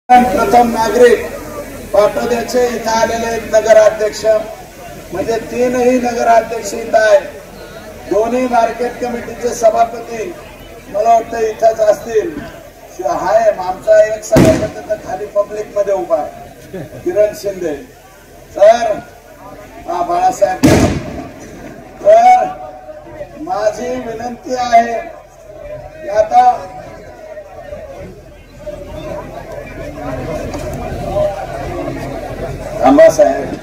प्रथम नागरिक पाटोद्याचे इथं आलेले नगराध्यक्ष म्हणजे तीनही नगराध्यक्ष इथं आहे. दोन्ही मार्केट कमिटीचे सभापती मला वाटतं इथंच असतील. हाय आमचा एक सभापती तर खाली पब्लिक मध्ये उभा आहे, किरण शिंदे सर. बाळासाहेब, तर माझी विनंती आहे की आता थांबा साहेब,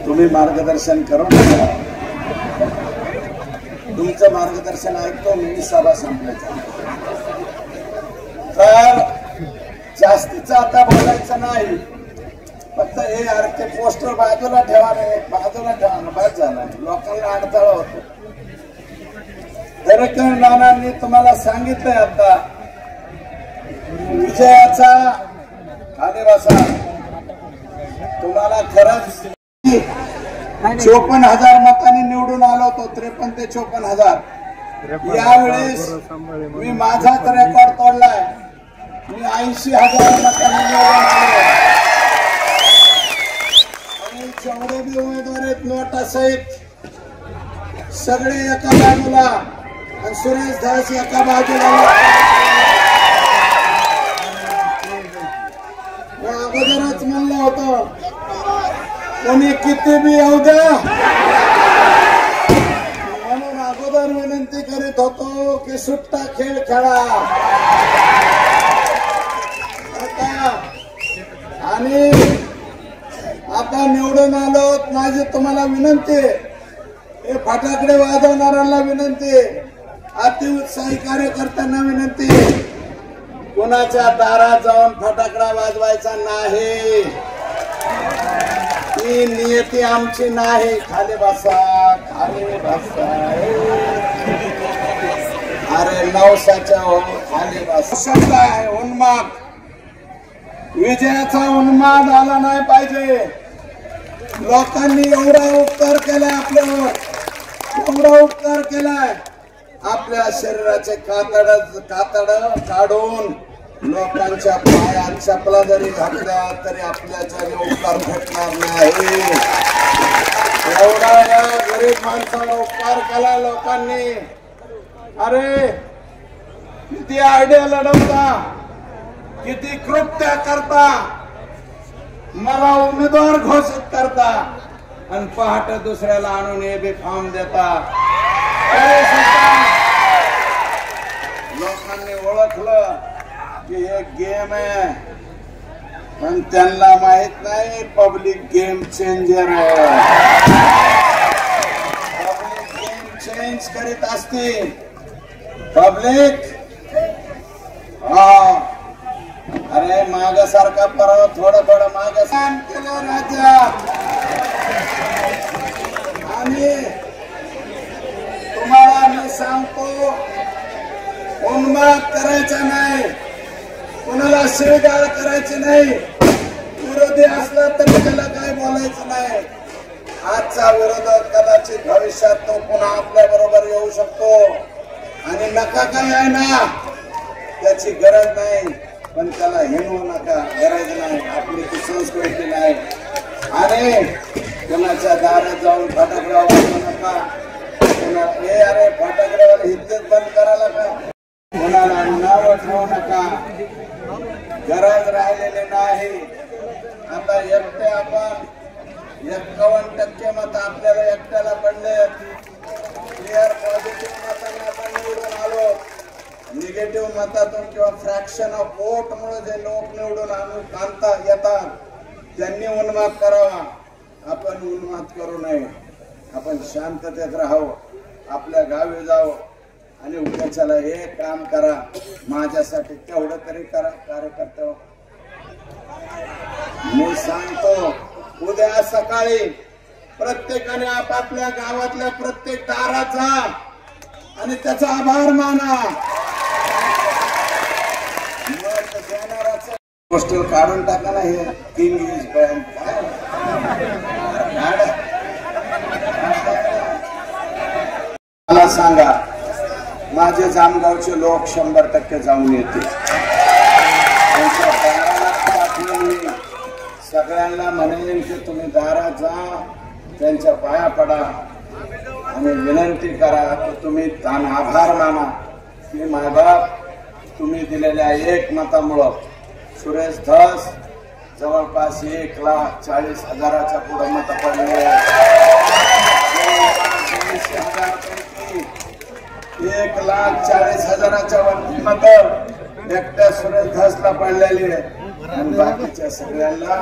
तुम्ही मार्गदर्शन करू नका. तुमचं मार्गदर्शन ऐकतो मी. सभा संपल्याचा तर जास्तीचं आता बोलायचं नाही. फक्त हे ते पोस्टर बाजूला ठेवा रे, बाजूला ठेवा. बस झाला, लोकांना अडथळा होतो. दरेकर नानांनी तुम्हाला सांगितलंय आता विजयाचा आदिवासा. तुम्हाला खरंच 54,000 मतांनी निवडून आलो होतो. 53 ते 54,000. यावेळेस मी माझाच रेकॉर्ड तोडलाय. मी 80,000 मतांनी निवडून आलो. आणि जेवढे बी उमेदवार आहेत नोटासहित सगळे एका बाजूला आणि सुरेश दास एका बाजूला. अगोदरच म्हणलं होतं कोणी किती बी येऊ द्या म्हणून अगोदर विनंती करीत होतो की सुट्टा खेळ खेळा. आणि आता निवडून आलो. माझी तुम्हाला विनंती आहे, हे फटाकडे वाजवणाऱ्यांना विनंती आहे, अतिउत्साही कार्यकर्त्यांना विनंती आहे, कोणाच्या दारात जाऊन फटाकडा वाजवायचा नाही. ही नियती आमची नाही. खाली बसा, खाली बसा. अरे नवसाच्या हो, खाली बसा. शब्द आहे उन्माद. विजयाचा उन्माद आला नाही पाहिजे. लोकांनी एवढा उपकार केलाय आपल्यावर, एवढा उपकार केलाय. आपल्या शरीराचे कातड काढून लोकांच्या पायात चपला जरी घातल्या तरी आपल्याच्याने उपकार भेटणार नाही. एवढा या गरीब माणसाला उपकार केला लोकांनी. अरे किती आयडिया लढवता, किती कृत्य करता, मला उमेदवार घोषित करता आणि पहाटे दुसऱ्याला आणून हे बी फॉर्म देता. लोकांनी ओळखलं की हे गेम आहे, पण त्यांना माहित नाही पब्लिक गेम चेंजर आहे. पब्लिक गेम चेंज करीत असते. पब्लिक अरे माग सारखा परवा थोडं माग काम केलं राज्यात. आणि तुम्हाला मी सांगतो उन्माद करायचा नाही, कुणाला शिवीगाळ करायची नाही. विरोधी असला तरी त्याला काय बोलायचं नाही. आजचा विरोधक कदाचित भविष्यात तो पुन्हा आपल्या बरोबर येऊ शकतो. आणि नका काय आहे ना त्याची गरज नाही, पण त्याला हिणवू नका, गरज नाही. आपली ती संस्कृती नाही. आणि कोणाच्या दारात जाऊन फटाकडा वाजवू नका. अरे फटाकड्यावाले हिंदीत बंद करायला का, कोणाला नाव ठेवू नका. गरज राहिलेली नाही. आता एकटे आपण 51% मत आपल्याला एकट्याला पडले. क्लिअर पॉझिटिव्ह मताने आपण निवडून आलो. निगेटिव्ह मतातून किंवा फ्रॅक्शन ऑफ वोट मुळे जे लोक निवडून आणता येतात त्यांनी उन्माद करावा. आपण उन्माद करू नये. आपण शांततेत राहावं, आपल्या गावी जावं आणि उद्याच्याला हे काम करा. माझ्यासाठी तेवढं तरी करा कार्यकर्ते. मी सांगतो उद्या सकाळी प्रत्येकाने आपापल्या गावातल्या प्रत्येक दारात जा आणि त्याचा आभार माना. पोस्टर काढून टाका ना. हे किंग इज बँक मला सांगा, माझे जामगावचे लोक 100% जाऊन येतील. त्यांच्या सगळ्यांना म्हणेन की तुम्ही दारात जा, त्यांच्या पाया पडा आणि विनंती करा की तुम्ही आभार माना की मायबाप तुम्ही दिलेल्या 1 मतामुळं सुरेश धस जवळपास 1,40,000च्या पुढे मत पडले. 1,40,000च्या वरती मत एकट्या सुरेश धसला पडलेली आहे आणि बाकीच्या सगळ्यांना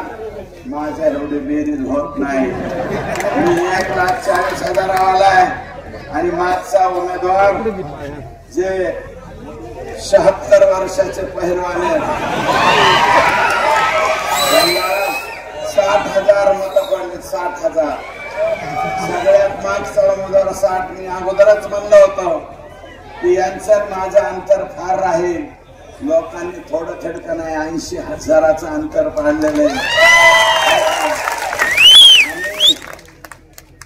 माझ्या एवढी बेरीज होत नाही. मी 1,40,000 आलाय आणि मागचा उमेदवार जे 76 वर्षाचे पहिलवान आहेत त्यांना 60,000 मत पडले. 60,000 सगळ्यात मागचा उमेदवार 60. मी अगोदरच म्हणलं होतं की यांचं माझं अंतर फार राहील. लोकांनी थोडं थडकं नाही 80,000चं अंतर पाडलेलं आहे.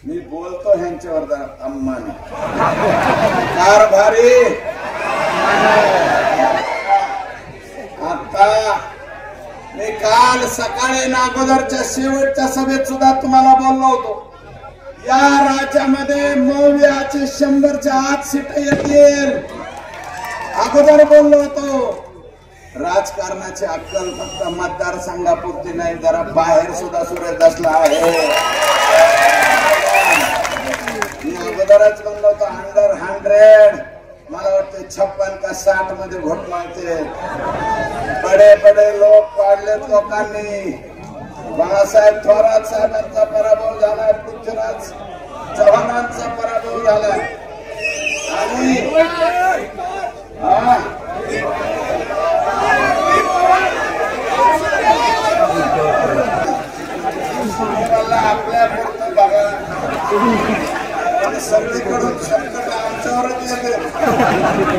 मी बोलतो ह्यांच्यावर जरा अम्माने कारभारी. आता मी काल सकाळी नागोदरच्या शेवटच्या सभेत सुद्धा तुम्हाला बोललो होतो या राज्यामध्ये मौर्याचे 100च्या आत सीट येतील. अगोदर बोललो होतो. राजकारणाची अक्कल फक्त मतदारसंघापुरती नाही, जरा बाहेर सुद्धा सुरेश धसला आहे. मी अगोदरच म्हणलो होतो अंडर 100 मला वाटतं 56 का 60 मध्ये घोट मारते. बडे बडे लोक पाडलेत लोकांनी. बाळासाहेब थोरात साहेबांचा पराभव झाला, पृथ्वीराज चव्हाणांचा पराभव झाला आणि आपल्या पुरतं बघा. सगळीकडून संकट आमच्यावरच येते.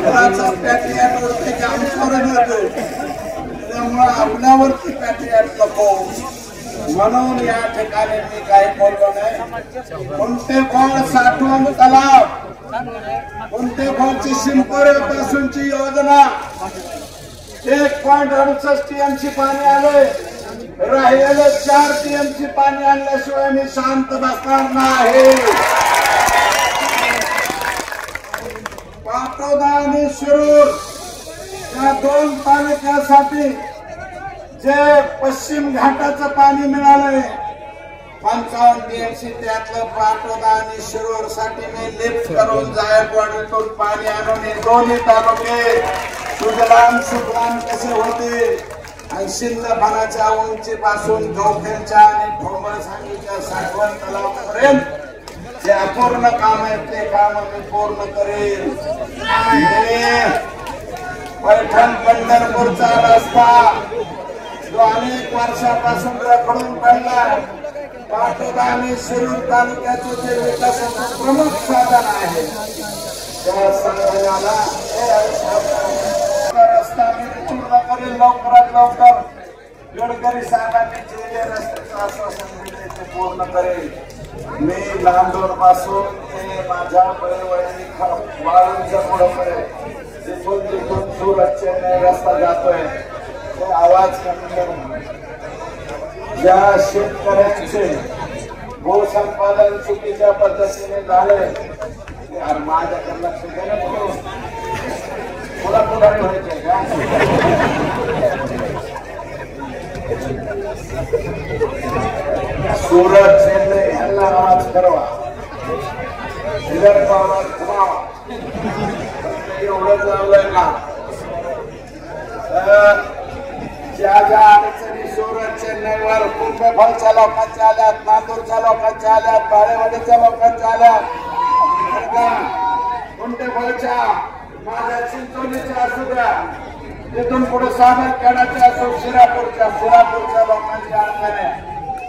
कोणाचा पॅट्रियाट उडते की आमच्यावरच येते. त्यामुळे आपल्यावरती पॅट्रियाट नको म्हणून या ठिकाणी मी काही बोललो नाही. कुंटेफळ साठवण तलाव, कुंटेफळची शिंपोऱ्यापासूनची योजना 1.68 TMC पाणी आले. राहिलेलं 4 TMC पाणी आणल्याशिवाय मी शांत बसणार नाही. पाटोदा आणि शिरूर या 2 तालुक्यासाठी जे पश्चिम घाटाचं पाणी मिळालंय 55 TMC त्यातलं पाटोदा आणि शिरूर साठी मी लिफ्ट करून जायकवाडीतून पाणी आणून हे दोन्ही तालुके सुजलाम सुफलाम कसे होते आणि शिंदफानाच्या उंचीपासून जोखेलच्या आणि ठोंबळसांगीच्या साठवण तलावापर्यंत जे अपूर्ण काम आहे ते काम मी पूर्ण करेन. पैठण पंढरपूरचा रस्ता जो अनेक वर्षापासून रखडून पडला, पाटोदा आणि शिरूर तालुक्याचं जे विकासाचं प्रमुख साधन आहे त्या साधनाला रस्ता मी पूर्ण करेल लवकरात लवकर. गडकरी साहेबांनी जे रस्त्याचं आश्वासन दिले ते पूर्ण करेल. मी लांबोर पासून ते माझ्या पळवळी वाळूंच्या पुढे जिथून सुरत चेन्नई रस्ता जातोय ते आवाज कमी करून ज्या शेतकऱ्यांचे भूसंपादन चुकीच्या पद्धतीने झाले यार माझ्याकडे लक्ष देणं पुढा पुढारी व्हायचे का. सुरत चेन्नई ह्यांना आवाज करवा, विदर्भ आवाज घुमावा. एवढं चाललंय का ज्या ज्या अडचणी सुरत चेन्नईवर कुंभफळच्या लोकांच्या आल्यात, नांदूरच्या लोकांच्या आल्यात, बाळेवाडीच्या लोकांच्या आल्यात, कुंभफळच्या माझ्या चिंचोलीच्या असू द्या, तिथून पुढे साबरखेडाच्या असो, शिरापूरच्या लोकांच्या अंगाने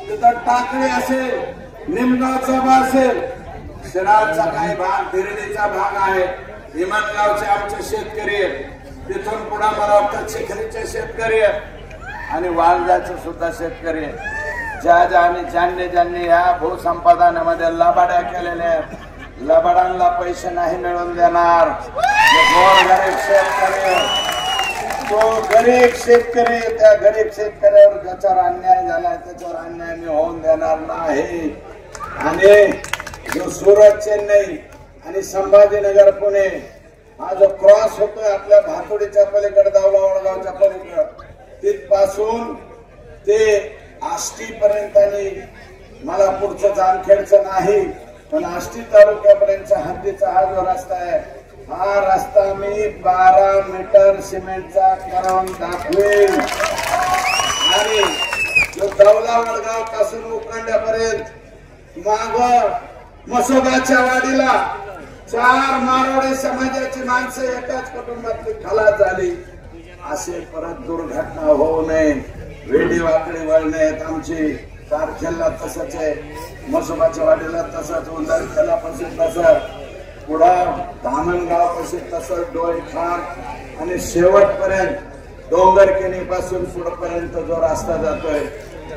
तिथं टाकळी असेल, निमगावचा भाग असेल, शिराळचा काही भाग, धिरडीचा भाग आहे, हिमनगावचे आमचे शेतकरी आहेत, तिथून पुढे मला वाटतं चिखलीचे शेतकरी आहेत आणि वाळजाचे सुद्धा शेतकरी आहेत. ज्यांनी या भूसंपादनामध्ये लबाड्या केलेल्या आहेत, लबाडांना पैसे नाही मिळवून देणार. गोरगरीब शेतकरी तो गरीब शेतकरी, त्या गरीब शेतकऱ्यावर ज्याच्यावर अन्याय झालाय त्याच्यावर अन्याय मी होऊन देणार नाही. आणि जो सुरत, चेन्नई आणि संभाजीनगर, पुणे हा जो क्रॉस होतोय आपल्या भातुडीच्या पलीकडे, दावला वडगावच्या पलीकडे, तिथपासून ते आष्टी पर्यंत, आणि मला पुढचं जामखेडचं नाही पण आष्टी तालुक्यापर्यंतच्या हद्दीचा हा जो रस्ता आहे, हा रस्ता मी 12 मीटर सिमेंटचा करून दाखवेन. आणि जो दौला वडगाव पासून उकंड्यापर्यंत माग मसोबाच्या वाडीला 4 मारवाडी समाजाची माणसं एकाच कुटुंबातली खलास झाली. असे परत दुर्घटना होऊ नये, वेडी वाकडी वळणे आहेत आमची. तारखेला तसंच आहे, मसोबाच्या वाडीला तसंच, उंदरखेला पासून तसंच, पुढं धामणगाव पासून तसंच, डोळे खान आणि शेवटपर्यंत डोंगरकेनी पासून पुढपर्यंत जो रस्ता जातोय,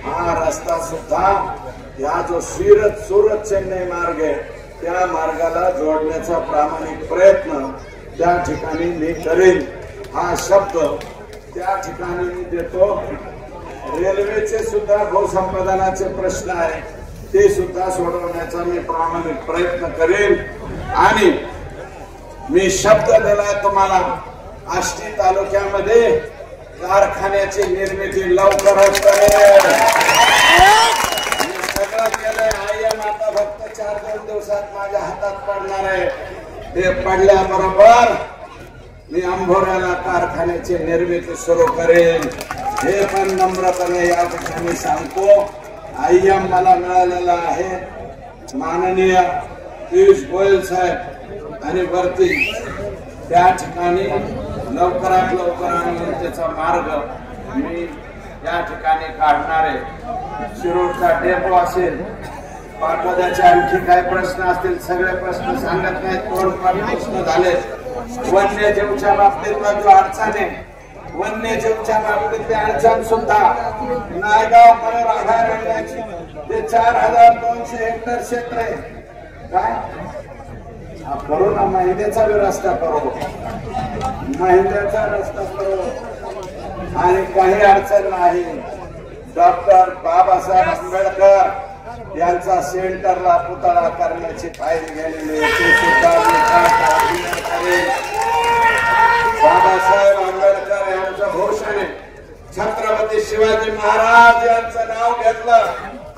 हा रस्ता सुद्धा या जो सुरत चेन्नई मार्ग आहे त्या मार्गाला जोडण्याचा प्रामाणिक प्रयत्न त्या ठिकाणी मी करेन. हा शब्द त्या ठिकाणी मी देतो. रेल्वेचे सुद्धा भूसंपादनाचे प्रश्न आहे, ते सुद्धा सोडवण्याचा मी प्रामाणिक प्रयत्न करेन. आणि मी शब्द दिला तुम्हाला, आष्टी तालुक्यामध्ये कारखान्याची निर्मिती लवकरच करेल. मी सगळं केलंय. आयएम आता फक्त 4-2 दिवसात माझ्या हातात पडणार आहे. ते पडल्याबरोबर मी अंभोऱ्याला कारखान्याची निर्मिती सुरू करेन. हे पण नम्रपणे या ठिकाणी सांगतो. आयएम मला मिळालेला आहे. माननीय पियुष गोयल साहेब आणि वरती त्या ठिकाणी लवकरात लवकर त्याचा मार्ग मी या ठिकाणी काढणार आहे. शिरूरचा डेपो असेल, पाटोद्याचे आणखी काही प्रश्न असतील, सगळे प्रश्न सांगत नाहीत, थोडंफार प्रश्न झाले. वन्यजीवच्या बाबतीतला जो अडचण आहे, वन्यजीवच्या बाबतीतली अडचण सुद्धा नायगाव कडे राहण्याची ते 4200 हेक्टर क्षेत्र आहे. काय करू ना, महिन्याचा रस्ता करू, महिन्याचा रस्ता करू आणि काही अडचण नाही. डॉक्टर बाबासाहेब आंबेडकर यांचा सेंटरला पुतळा करण्याची फाईल गेलेली आहे, ते सुद्धा मी करेन. बाबासाहेब आंबेडकर यांचं घोषण आहे. छत्रपती शिवाजी महाराज यांचं नाव घेतलं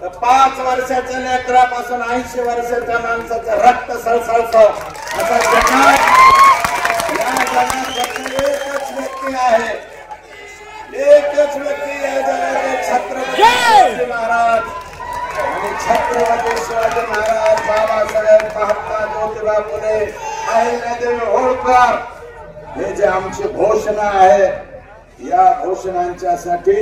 तर 5 वर्षाच्या लेकरापासून 80 वर्षाच्या माणसाचं रक्त सळसळतं. असा जगात, या जगात फक्त एकच व्यक्ती आहे, एकच व्यक्ती या जगात, छत्रपती शिवाजी महाराज. आणि छत्रपती शिवाजी महाराज, बाबासाहेब, महात्मा ज्योतिबा फुले, अहिल्यादेवी होळकर, हे जे आमची घोषणा आहे, या घोषणांच्यासाठी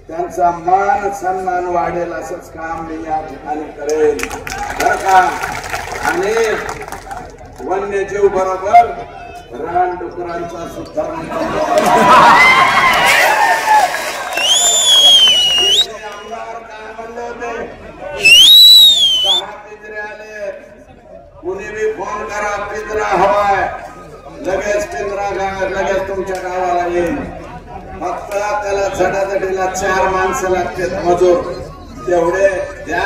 त्यांचा मान सन्मान वाढेल असंच काम मी या ठिकाणी करेन बरं का. आणि वन्यजीव बरोबर रानडुकरांचा सुद्धा आमदार काय म्हणले होते, 6 पिंजरे आले, कुणी बी फोन करा, पिंजरा हवाय, लगेच पिंजरा लगेच तुमच्या गावाला येईल. फक्त त्याला झटाझटीला 4 माणसं लागतात मजूर, तेवढे द्या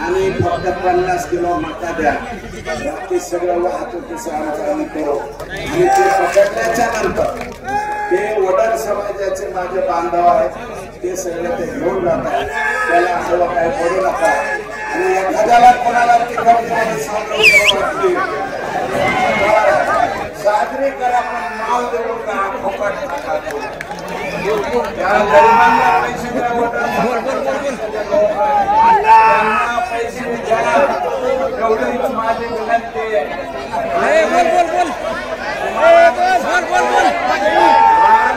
आणि फक्त 50 किलो मका द्या. बाकी सगळं वाहतुकीचं आमचं करू. आणि ते पकडल्याच्या नंतर ते वडर समाजाचे माझे बांधव आहेत, ते सगळे ते घेऊन जातात. त्याला हवं काय पडू नका. आणि एखाद्याला कोणाला साजरी करा, पण नाव देऊन का फुकट नका देऊ. त्या गरिबांना पैसे द्या, त्यांना पैसे द्या, एवढीच माझी विनंती आहे.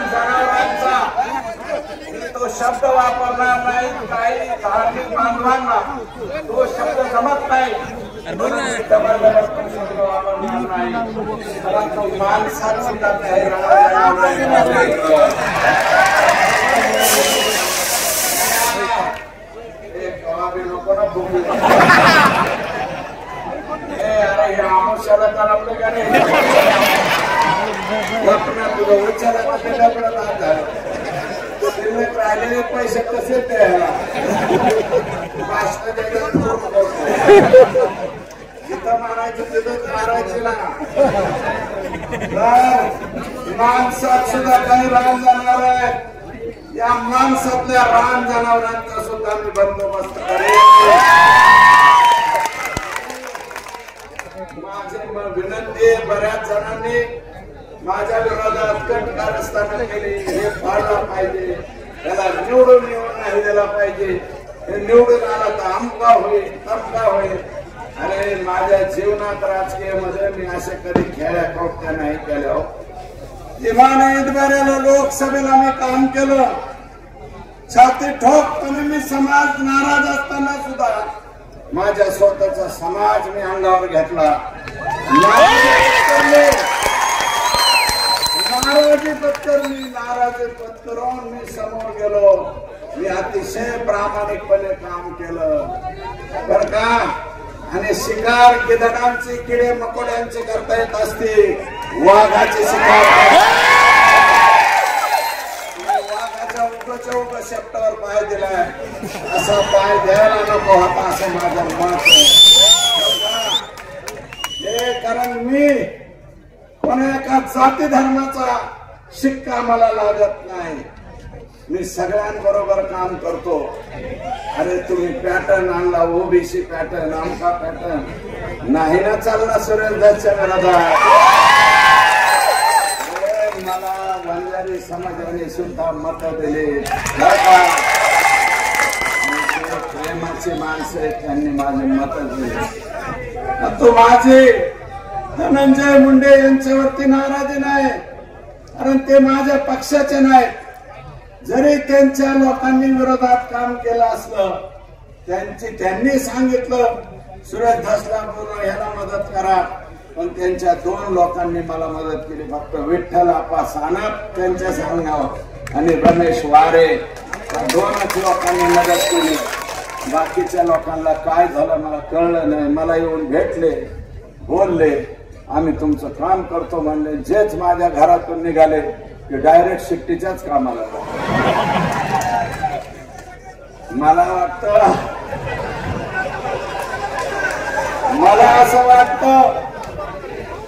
जनावरांचा तो शब्द वापरणार नाही. काही धार्मिक बांधवांना तो शब्द जमत नाही, माणसात सुद्धा लोक ना भूमी अरे आमोशाला तर आपलं का नाही, तुझं उच्चार पैसे कसे द्यायला जिथं मारायचं तिथंच मारायचे ना. माणसात सुद्धा काही रान जनावर आहेत. या माणसातल्या रान जनावरांचा सुद्धा मी बंदोबस्त करेन. माझी विनंती आहे, बऱ्याच जणांनी माझ्या विरोधात कट कारस्थानं केली. हे पाळलं पाहिजे, त्याला निवडून येऊन नाही दिला पाहिजे. हे निवडून आला तर आमका होईल तमका होईल. अरे माझ्या जीवनात राजकीय मध्ये मी असे कधी खेळ्या कोट्या नाही केल्या. इमानदारीला लोकसभेला मी काम केलं. छाती ठोकपणे मी समाज नाराज असताना सुद्धा माझ्या स्वतःचा समाज मी अंगावर घेतला. नाराजी पत्करून मी समोर गेलो. मी अतिशय प्रामाणिकपणे काम केलं बर का. आणि शिकार गिधडांची किडे मकोड्यांची करता येत असते, वाघाची शिकार वाघाच्या उगाच्या उगा शेपटावर पाय दिलाय असा पाय द्यायला नको होता असं माझं मत आहे. कारण मी कोणा एका जाती धर्माचा शिक्का मला लागत नाही. मी सगळ्यांबरोबर काम करतो. अरे तुम्ही पॅटर्न आणला, ओबीसी पॅटर्न आमका पॅटर्न नाही ना चालला सुरेंद्रच्या विरोधात. मला बंजारी समाजाने सुद्धा मत दिले. प्रेमाची माणसं आहेत, त्यांनी माझे मत दिले. तो माझे धनंजय मुंडे यांच्यावरती नाराजी नाही, कारण ते माझ्या पक्षाचे नाहीत. जरी त्यांच्या लोकांनी विरोधात काम केलं असलं, त्यांनी सांगितलं सुरेश धसलापूर ह्याला मदत करा, पण त्यांच्या 2 लोकांनी मला मदत केली. फक्त विठ्ठल आप्पा सानप त्यांच्या सांगण्यावर आणि रमेश वारे या 2च लोकांनी मदत केली. बाकीच्या लोकांना काय झालं मला कळलं नाही. मला येऊन भेटले, बोलले, आम्ही तुमचं काम करतो म्हणले. जेच माझ्या घरातून निघाले की डायरेक्ट शिट्टीच्याच कामाला. मला असं वाटतं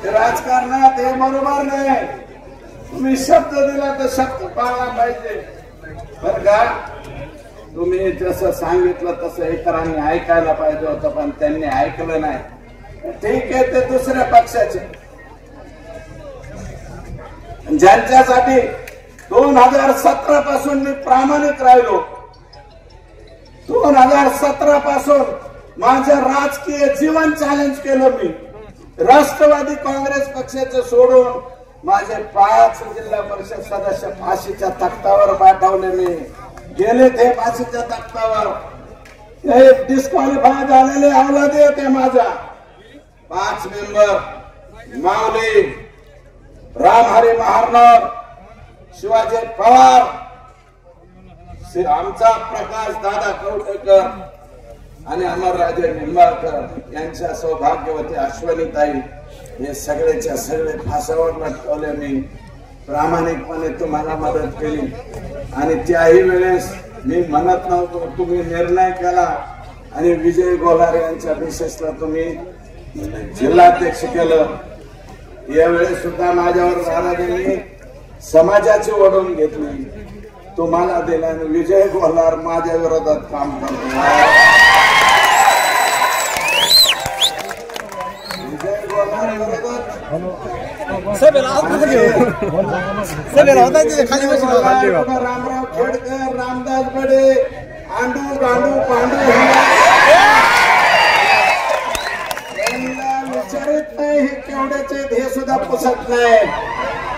की राजकारणात हे बरोबर नाही. तुम्ही शब्द दिला तर शब्द पाळला पाहिजे बरं का. तुम्ही जसं सांगितलं तसं इतरांनी ऐकायला पाहिजे होतं, पण त्यांनी ऐकलं नाही. ठीक आहे, ते दुसऱ्या पक्षाचे ज्यांच्यासाठी 2017 पासून मी प्रामाणिक राहिलो. 2017 पासून माझं राजकीय जीवन चॅलेंज केलं. मी राष्ट्रवादी काँग्रेस पक्षाचं सोडून माझे 5 जिल्हा परिषद सदस्य फाशीच्या तख्तावर पाठवले. मी गेले ते फाशीच्या तख्तावर. हे डिस्क्वालिफाय झालेले अवलादे होते माझा. 5 मेंबर माऊली, रामहरी महारनर, शिवाजी पवार, आमचा प्रकाश दादा कवठेकर आणि अमरराजे निंबाळकर यांच्या सौभाग्यवती अश्वनीताई हे सगळेच्या सगळे फासावर लटकवले. मी प्रामाणिकपणे तुम्हाला मदत केली आणि त्याही वेळेस मी म्हणत नव्हतो. तुम्ही निर्णय केला आणि विजय गोलार यांच्या विशेषला तुम्ही जिल्हाध्यक्ष केलं. यावेळेस सुद्धा माझ्यावर नाराजीने समाजाची ओढून घेतली, तुम्हाला दिला आणि विजय गोलार माझ्या विरोधात काम करतो. विजय गोलार विरोधात रामराव खेडकर, रामदास बडे, आंडू गांडू पांडू विचारित नाही हे केवढ्याचे हे सुद्धा पुसत नाही.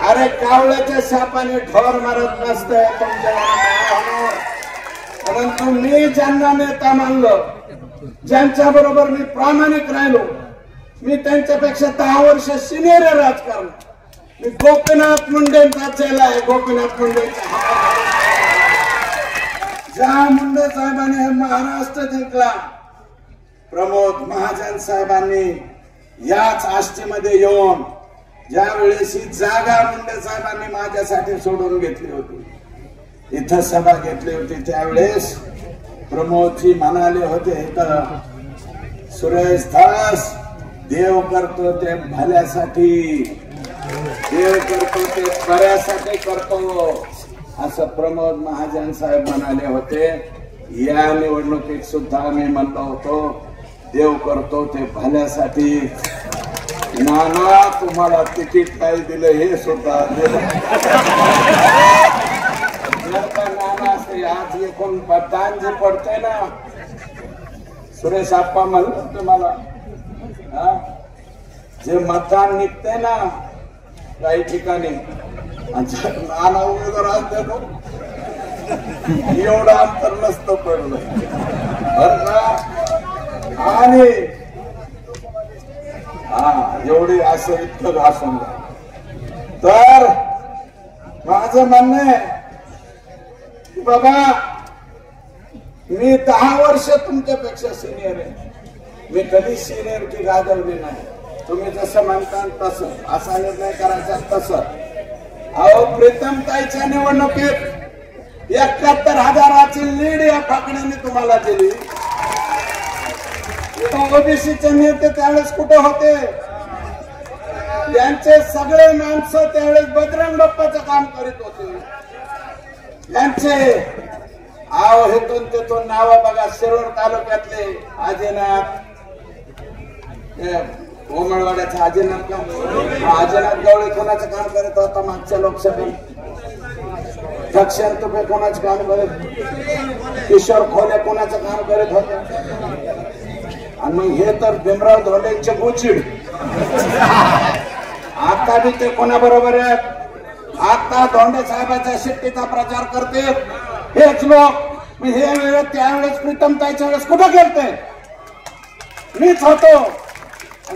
अरे कावळ्याच्या सापाने ढोर मारत नसतंय तुमच्या. परंतु मी ज्यांना नेता मानलं, ज्यांच्या बरोबर मी प्रामाणिक राहिलो, मी त्यांच्यापेक्षा 10 वर्ष सिनियर राजकारण. मी गोपीनाथ मुंडेंचा चेला आहे. गोपीनाथ मुंडेंचा ज्या मुंडे साहेबांनी हे महाराष्ट्र जिंकला, प्रमोद महाजन साहेबांनी याच आष्टीमध्ये येऊन ज्या वेळेस ही जागा मुंडे साहेबांनी माझ्यासाठी सोडून घेतली होती, इथं सभा घेतली होती त्यावेळेस प्रमोदजी म्हणाले होते इथं, सुरेश धस देव करतो ते भल्यासाठी, देव करतो ते बऱ्यासाठी करतो, असं प्रमोद महाजन साहेब म्हणाले होते. या निवडणुकीत सुद्धा मी म्हणलो होतो देव करतो ते भल्यासाठी. नाना तुम्हाला तिकीट काय दिलं हे सुद्धा नाना असते. आज एकूण मतदान जे पडतंय ना, सुरेश आप्पा म्हणलं तुम्हाला, जे मतदान निघतंय ना काही ठिकाणी, नाना उमेदवार असते तो एवढं अंतर नसतं पडलं बर का. आणि एवढी असं इतकं घासून तर माझं म्हणणं आहे की बाबा मी 10 वर्ष तुमच्यापेक्षा सिनियर आहे. मी कधी सिनियर की गाजवली नाही. तुम्ही जसं म्हणता तसं, असा निर्णय करायचा तसं. अहो प्रीतमताईच्या निवडणुकीत 71,000ची लीड या फाकण्याने तुम्हाला दिली. ओबीसीचे नेते त्यावेळेस कुठे होते? त्यांचे सगळे माणसं त्यावेळेस बजरंग बाप्पाचं काम करीत होते. त्यांचे हेतून तेथून नाव बघा. शिरोळ तालुक्यातले आजीनाथ, ओमळवाड्याचा आजीनाथ का, आजीनाथ गवळे कोणाचं काम करत होता मागच्या लोकसभेत? दक्षिण तुपे कोणाचं काम करत? किशोर खोले कोणाचं काम करत होते? आणि मग हे तर भीमराव धोंडेंचे गोचिड. आता बी ते कोणाबरोबर आहेत? आता धोंडे साहेबांच्या शिट्टीचा प्रचार करते हेच लोक. हे वेळेस त्यावेळेस प्रीतमताईच्या वेळेस कुठं गेलते? मीच होतो.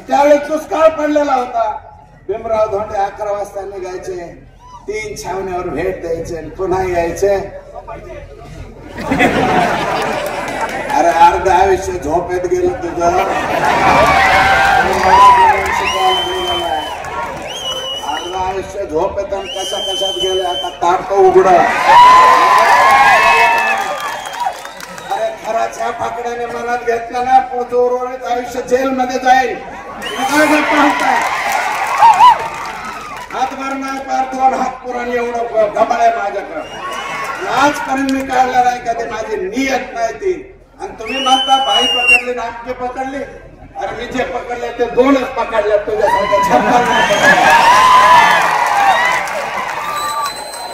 त्यावेळेस दुष्काळ पडलेला होता. भीमराव धोंडे 11 वाजता निघायचे, 3 छावण्यावर भेट द्यायचे, पुन्हा यायचे. अरे अर्ध आयुष्य झोपेत गेलं तुझं. अर्ध आयुष्य झोपेत कशा कशात गेले. आता ताटतो उघड. अरे खराच ह्या फाकड्याने मनात घेतलं ना, पुढचं उर्वरित आयुष्य जेलमध्ये जाईल. काय पाहताय? हातभर नाही पार हात पुराण एवढं घबाळ आहे माझ्याकडे. आजपर्यंत मी काढला नाही कधी. माझी नियत नाही ती. आणि तुम्ही म्हणता बाई पकडली नाटके पकडली. अरे मी जे पकडले ते 2च पकडले. तुझ्यासारख्या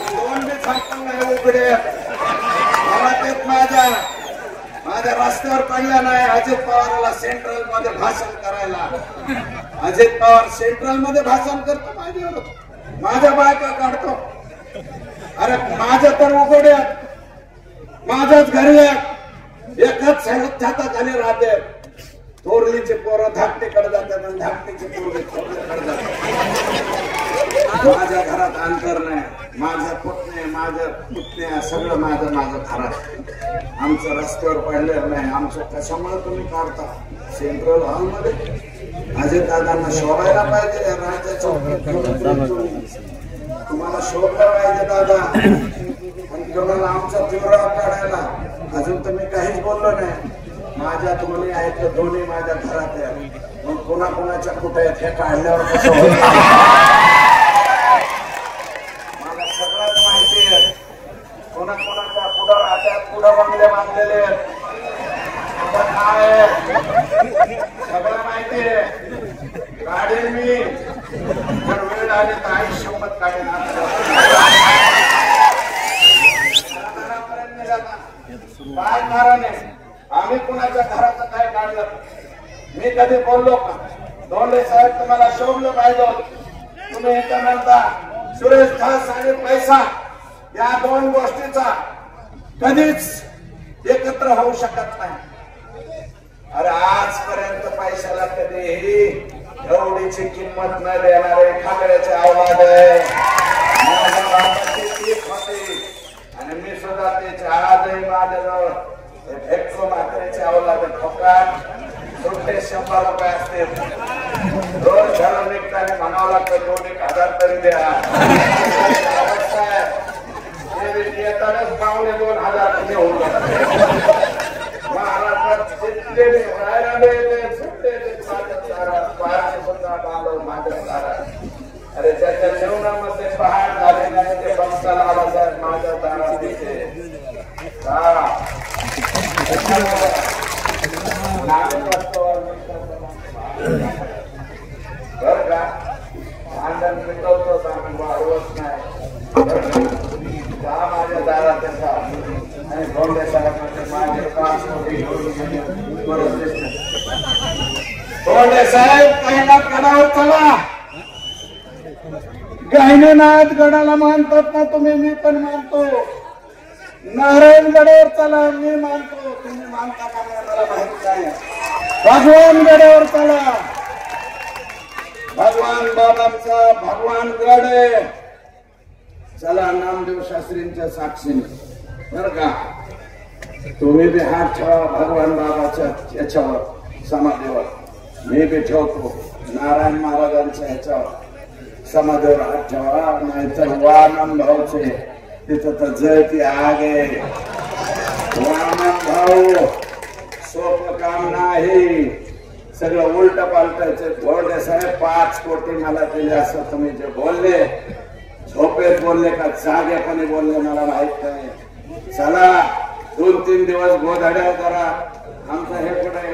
2 बी 56 उघडे. मला तेच माझ्या रस्त्यावर पडल्या नाही. अजित पवाराला सेंट्रल मध्ये भाषण करायला. अजित पवार सेंट्रल मध्ये भाषण करतो माझ्या बायका काढतो. अरे माझ्या तर उघड्या, माझ्याच घरी एकच हातात आले राहते. थोरलीचे पोरं धाकटीकडे जातात आणि धाकटीचे पोरं थोरलीकडे जातात. माझ्या घरात अंतर नाही. माझ्या पुतण्या सगळं माझं घरात. आमचं रस्त्यावर पडलेलं नाही. आमचं कशामुळे तुम्ही काढता? सेंट्रल हॉल मध्ये अजित दादांना शोधायला पाहिजे. राज्याच्या तुम्हाला शोधलं पाहिजे दादा. आणि तुम्हाला आमचा तीव्र काढायला अजून तर मी काहीच बोललो नाही. माझ्या तुम्हाला ऐकलं दोन्ही माझ्या घरात आहे. मग कोणाच्या कुठे आहेत हे काढल्यावर कसं होईल? मला सगळंच माहिती आहे. कोणाच्या पुढं राहत्यात, पुढं बंगले बांधलेले आहेत, काय सगळं माहिती आहे. काढेल मी. जर वेळ आली तर आयुष्यभर काढेल. काय कारण आहे? आम्ही कुणाच्या घराचं काय काढलं? मी कधी बोललो का? धोंडे साहेब तुम्हाला शोधलं पाहिजे. तुम्ही हे म्हणता सुरेश धस आणि पैसा या 2 गोष्टीचा कधीच एकत्र होऊ शकत नाही. अरे आजपर्यंत पैशाला कधीही एवढीची किंमत न देणारे ठाकरेचे औलाद आहे. माझ्या बापाची पीक होती आणि मी सुद्धा त्याचे आजही माझ्याजवळ हेक्टो मात्रेचे औलाद ठोकाट सुट्टे 100 रुपये असते. रोज घरून निघताना म्हणावं लागतं 2-1 हजार तरी द्या. येतानाच पावणे 2000 रुपये होऊन महाराष्ट्रात जितके राहायला मिळते सुट्टे माझ्या दारात अरे त्याच्या जीवनामध्ये पहाड झाले नाही ते बघताना आला माझ्या दारात येते बर का आनंद मिटवतोच आम्ही वाढवत नाही माझ्या दारात आणि भोंडे साहेब माझे 5 कोटी भोंडे साहेब पहिला गडावर चला गहिनीनाथ गडाला मानतात ना तुम्ही मी पण मानतो नारायण गडावर चला मी मानतो तुम्ही मानता का मला माहित नाही भगवान गडावर चला भगवान बाबांचा भगवान गड आहे चला नामदेव शास्त्रींच्या साक्षीने बर का तुम्ही बी हात ठेवा भगवान बाबाच्या याच्यावर समाधीवर मी बी ठेवतो नारायण महाराजांच्या ह्याच्यावर समाधीवर हात ठेवा नाहीतर वामन भाऊचे तिथं तर जळती आग आहे वामन भाऊ सोपं काम नाही सगळं उलट पालटायचे भोंडे साहेब 5 कोटी मला दिले असं तुम्ही जे बोलले झोपेत बोलले का जागेपणे बोलले मला माहित नाही चला 2-3 दिवस गोधड्या करा आमचं हे कुठे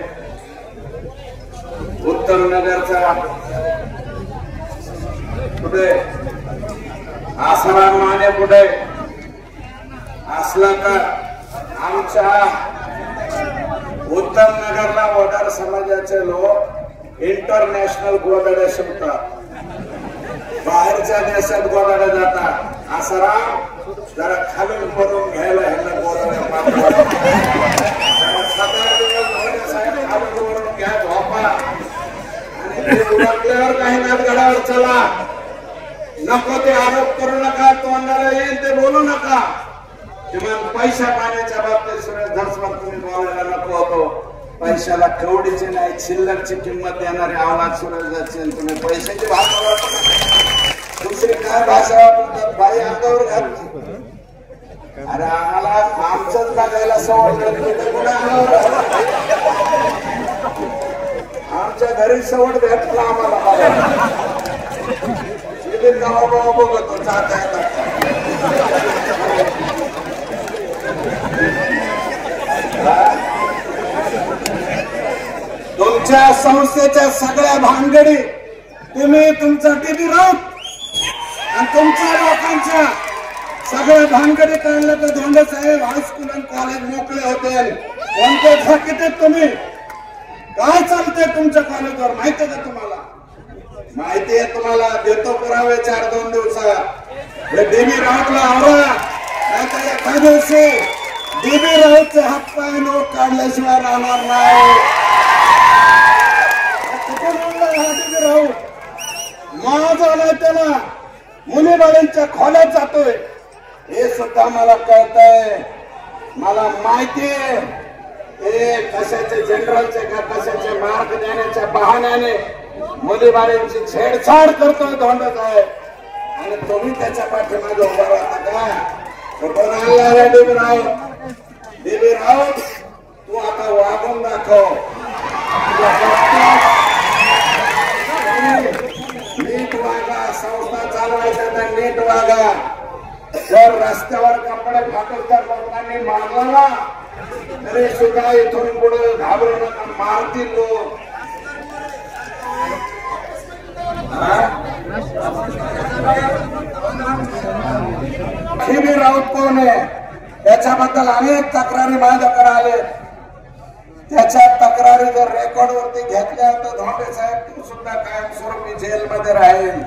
उत्तम नगरचा कुठे आसाराम माने कुठे असला तर आमच्या उत्तम नगरला वडार समाजाचे लोक इंटरनॅशनल गोधड्या शिवतात बाहेरच्या देशात गोधड्या जातात आसाराम जरा खालून करून घ्यायला ह्यांना गोधड्या खालून करून घ्या झोपा आणि ते उरकल्यावर काही नाटगडावर चला नको ते आरोप करू नका तोंडाला येईल ते बोलू नका किमान पैसा पाण्याच्या बाबतीत सुरेश धर्सवर तुम्ही बोलायला नको होतो पैशाला कवडीची नाही शिल्लकची किंमत देणारे अवलाद सुरेश धर्सन तुम्ही पैशाची भाषा दुसरी काय भाषा वापरतात बाई अंगावर घालतो अरे आम्हाला आमचंच लागायला सवड आमच्या घरी सवड भेटला आम्हाला गावा बघतो जाता तुमच्या संस्थेच्या सगळ्या भानगडी तुम्ही तुमचा टीव्ही राहत आणि तुमच्या लोकांच्या सगळ्या भानगडी काढल्या तर धोंडे साहेब हायस्कूल आणि कॉलेज मोकळे होते कोणते थकीत तुम्ही काय चालतंय तुमच्या कॉलेजवर माहितीये का तुम्हाला माहिती आहे तुम्हाला देतो पुरावे 4-2 दिवसात डीबी राऊतला आवरा नाहीतर एका दिवशी डीबी राऊतचे हातपाय नोट काढल्याशिवाय राहणार नाही कुठे म्हणलं हा डीबी राऊत माझ आलाय त्याला मुलीबाळींच्या खोल्यात जातोय हे सुद्धा मला कळतंय मला माहिती आहे ते कशाचे जनरलचे का कशाचे मार्क देण्याच्या बहाण्याने मुलीबाळींची छेडछाड करतोय धोंडे साहेब आणि तुम्ही त्याच्या पाठीमागे उभा राहता का कुठून आणला डीबी राऊत तू आता वागून दाखव नीट वागा संस्था चालवायच्या तर नीट वागा जर रस्त्यावर कपडे फाटून तर लोकांनी मारला ना तरी सुद्धा इथून पुढे घाबरू नका मारतील लोक डीबी राऊत कोण आहे त्याच्याबद्दल अनेक तक्रारी माझ्याकडे आले त्याच्या तक्रारी जर रेकॉर्ड वरती घेतल्या तर धोंडे साहेब तू सुद्धा कायमस्वरूपी जेलमध्ये राहील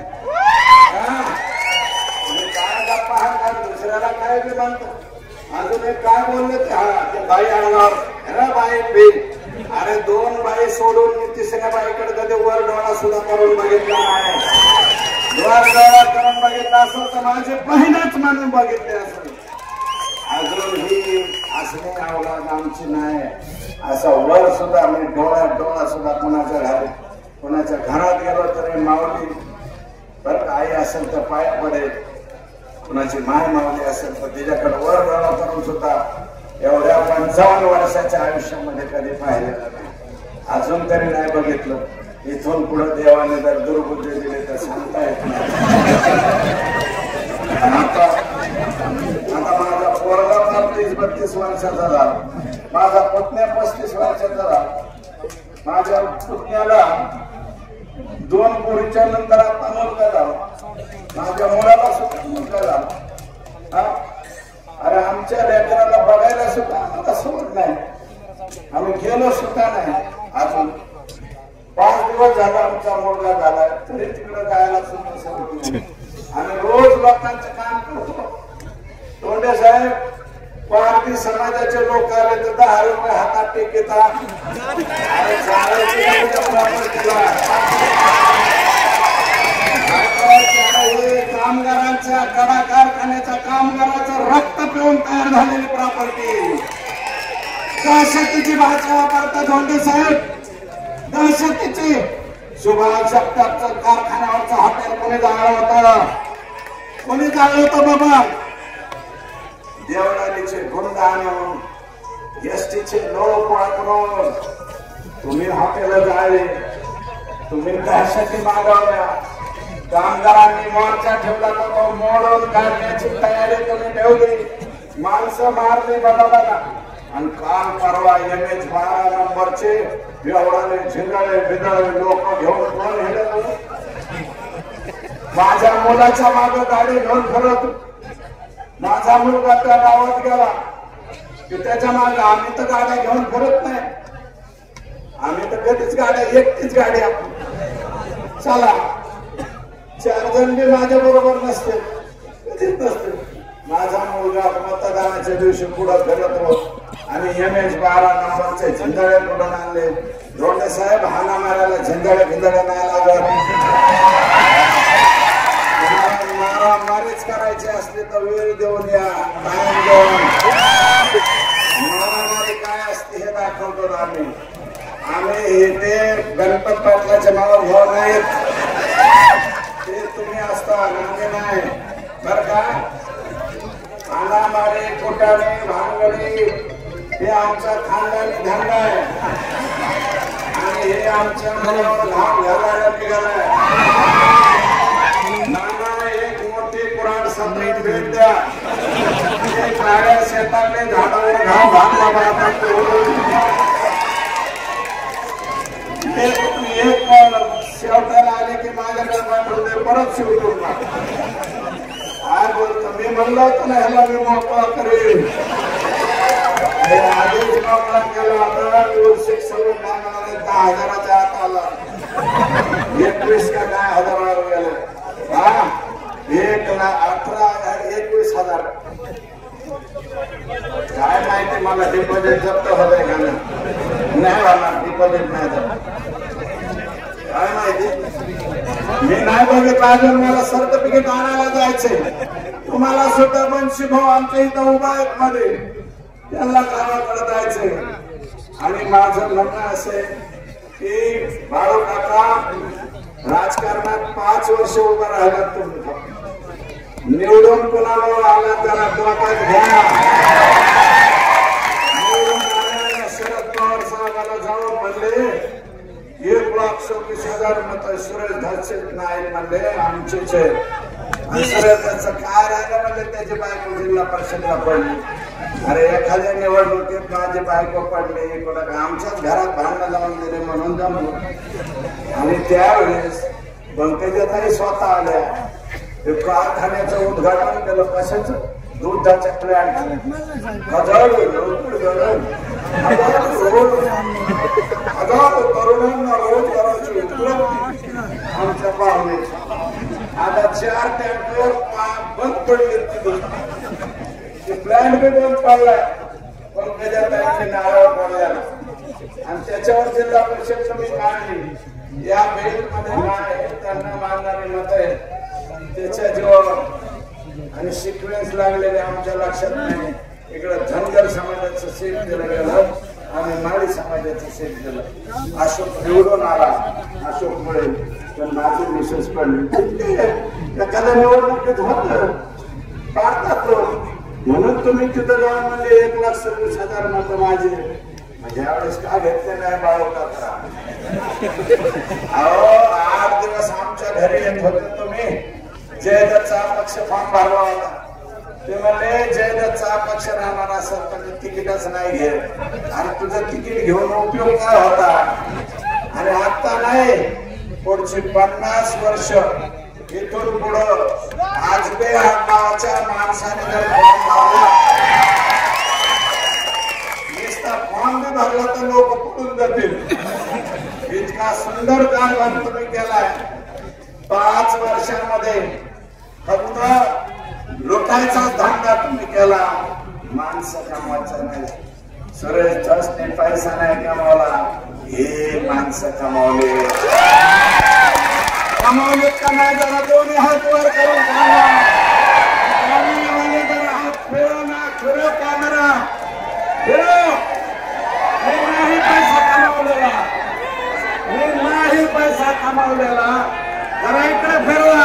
काय गप्पा हा दुसऱ्याला काय बी म्हणतो अजून एक काय बोलले ते बाई आणणार बाई बी अरे 2 बाई सोडून मी तिसऱ्या बाईकडे कधी वर डोळा सुद्धा करून बघितला नाही वर डोळा करून बघितला असं तर माझे बहीणच म्हणून बघितले असेल अजून ही असणे अवलाद आमची नाही असा वर सुद्धा मी डोळा सुद्धा कोणाच्या घरात गेलो तरी माऊली बरं आई असेल तर पाया पडेल कुणाची माय मावली असेल तर तिच्याकडे वर डोळा करून सुद्धा एवढ्या 55 वर्षाच्या आयुष्यामध्ये कधी पाहिलेलं नाही. अजून तरी नाही बघितलं. इथून पुढे देवाने जर दुर्बुद्धी दिली तर सांगता येत नाही. आता माझा पोरगा 30-32 वर्षाचा झाला. माझा पुतण्या 35 वर्षाचा झाला. माझ्या पुतण्याला 2 पोरीच्या नंतर आता मुलगा झाला. माझ्या मुलाला सुद्धा मुलगा झाला. अरे आमच्या लेकराला बघायला सुद्धा आम्हाला सोड नाही. आम्ही गेलो सुद्धा नाही. अजून 5 दिवस झाला आमचा मुलगा झाला तरी तिकडे जायला सुद्धा सोडत नाही. आम्ही रोज लोकांचं काम करतो. तोंडे साहेब पारधी समाजाचे लोक आले तर 10 रुपये हातात टेकतात. कामगारांच्या कडा कारखान्याच्या कामगाराचं रक्त पिऊन तयार झालेली प्रॉपर्टी दहशतीची भाषा वापरतात धोंडे साहेब. दहशतीची. सुभाष जगतापचं कारखान्यावरचं हॉटेल कोणी जाळलं होतं? कोणी जाळलं होतं बाबा? देवळालीचे गुंड आणून एसटीचे लोक वापरून तुम्ही हॉटेल जाळले. तुम्ही दहशती मागवल्या. कामगारांनी मोर्चा ठेवला तर तो मोडून काढण्याची तयारी तुम्ही ठेवली. माणसं मारली बघा. आणि काल परवा MH12 नंबरचे एवढाले झिंगाळे बिंगाळे लोक घेऊन कोण हेले. माझ्या मुलाच्या मागे गाडी घेऊन फिरत. माझा मुलगा त्या गावात गेला की त्याच्या मागे आम्ही तर गाड्या घेऊन फिरत नाही. आम्ही तर कधीच गाड्या एकटीच गाडी आपण चला. 4 जण बी माझ्या बरोबर नसते. कधीच नसते. माझा मुलगा मतदानाच्या दिवशी पुढे फिरत होत आणि MH12 नंबरचे झेंडाळे कुठून आणले. धोंडे साहेब हाना मारायला झेंडाळे भिंदाळे नाही लागत. मारामारीच करायची असली तर वेळ देऊन या. टाइम देऊन मारामारी काय असते हे दाखवतो आम्ही. ते गणपत पाटलाचे नाव घेऊन नाहीत. ते तुम्ही असता नामे नाही बर का. हाणामारी कुटाणे भांगडी हे आमचा खानदानी धंदा आहे. आणि हे आमच्या मनावर घाम घालायला निघालाय. नाना एक मोठी पुराण सत्रीत भेट द्या. गाड्या शेतातले झाडावर घाम घालला. एक शेवटाला आले की माझ्याकडे पाठवते परत शिवतो. काय बोलतो मी म्हणलं होतं ना ह्याला मी मोकळा करेन. आधीच मोकळा केला होता. 10,000च्या आत आला. 21 का काय हजारावर गेले. 1,18,21,000. काय माहिती मला डिपॉझिट जप्त होत आहे का नाही होणार. डिपॉझिट नाही जप्त काय माहिती. मी नाही बघितलं अजून. मला सर्टिफिकेट आणायला जायचे. तुम्हाला सुद्धा बनशी भाऊ आमच्या इथं उभा आहेत मध्ये. त्यांना गावाकडे जायचंय. आणि माझं म्हणणं असे की बाळू काका राजकारणात 5 वर्ष उभं राहिलात तुम्ही. निवडून कुणाला आला त्याला डोक्यात घ्या. निवडून आल्याला शरद पवार साहेबाला जाऊन म्हणले 1,24,000 मत सुरेश धरसे नाईक म्हणले आमचेच आहे. सुरेश धरसे काय राहिलं म्हणजे त्याची बायको जिल्हा परिषदला पडली. अरे एखाद्या निवडणुकीत माझी बायको पडली कुठं आमच्याच घरात भांडण लावून दिले म्हणून जमलो. आणि त्यावेळेस पंकजाताई स्वतः आल्या. कारखान्याचं उद्घाटन केलं. कशाचं? दुधाच्या प्लॅन्ट. तरुणांना रोजगाराची उपलब्धी आमच्या पाहुणे. आता 4 टँकर बंद पडले. प्लॅन्ट बी बंद पडलाय. पंकजाताईंचे नारळ पडल्या आणि त्याच्यावर जिल्हा परिषद मी काढली. या बिल मध्ये काय त्यांना मानणारी मत आहे त्याच्या जीवावर. आणि सिक्वेन्स लागलेले आमच्या लक्षात नाही. इकडे धनगर समाजाचं सीट दिलं गेलं आणि माळी समाजाचं सीट दिलं. अशोक निवडून आला. अशोक मिळेल पण माझी विशेष पडली. एखाद्या निवडणुकीत होत पाडतात लोक. म्हणून तुम्ही तिथं जाऊन म्हणजे 1,26,000 मत माझे म्हणजे यावेळेस का घेतले नाही बाळवतात. अहो 8 दिवस आमच्या घरी येत होते तुम्ही. जयदत्तचा पक्ष फॉर्म भरला होता. ते म्हणले जयदत्तचा पक्ष राहणार असेल तर तिकीटच नाही घेत. आणि तुझं तिकीट घेऊन उपयोग काय होता. आणि आता नाही पुढची 50 वर्ष इथून पुढं आजबे नावाच्या माणसाने जर फॉर्म भरला नुसता फॉर्म बी भरला तर लोक पडून जातील. इतका सुंदर कारभार तुम्ही केलाय. 5 वर्षांमध्ये फक्त लुटायचा धंदा तुम्ही केला. माणसं कमवायचं नाही. सुरेश धसने पैसा नाही कमावला. हे माणसं कमावले. कमावले का नाही जरा दोन्ही हात वर करून सांगा. जरा हात फिरव ना. फिरव कॅमेरा फिरव. हे नाही पैसा कमावलेला. हे नाही पैसा कमावलेला. जरा इकडे फिरवा.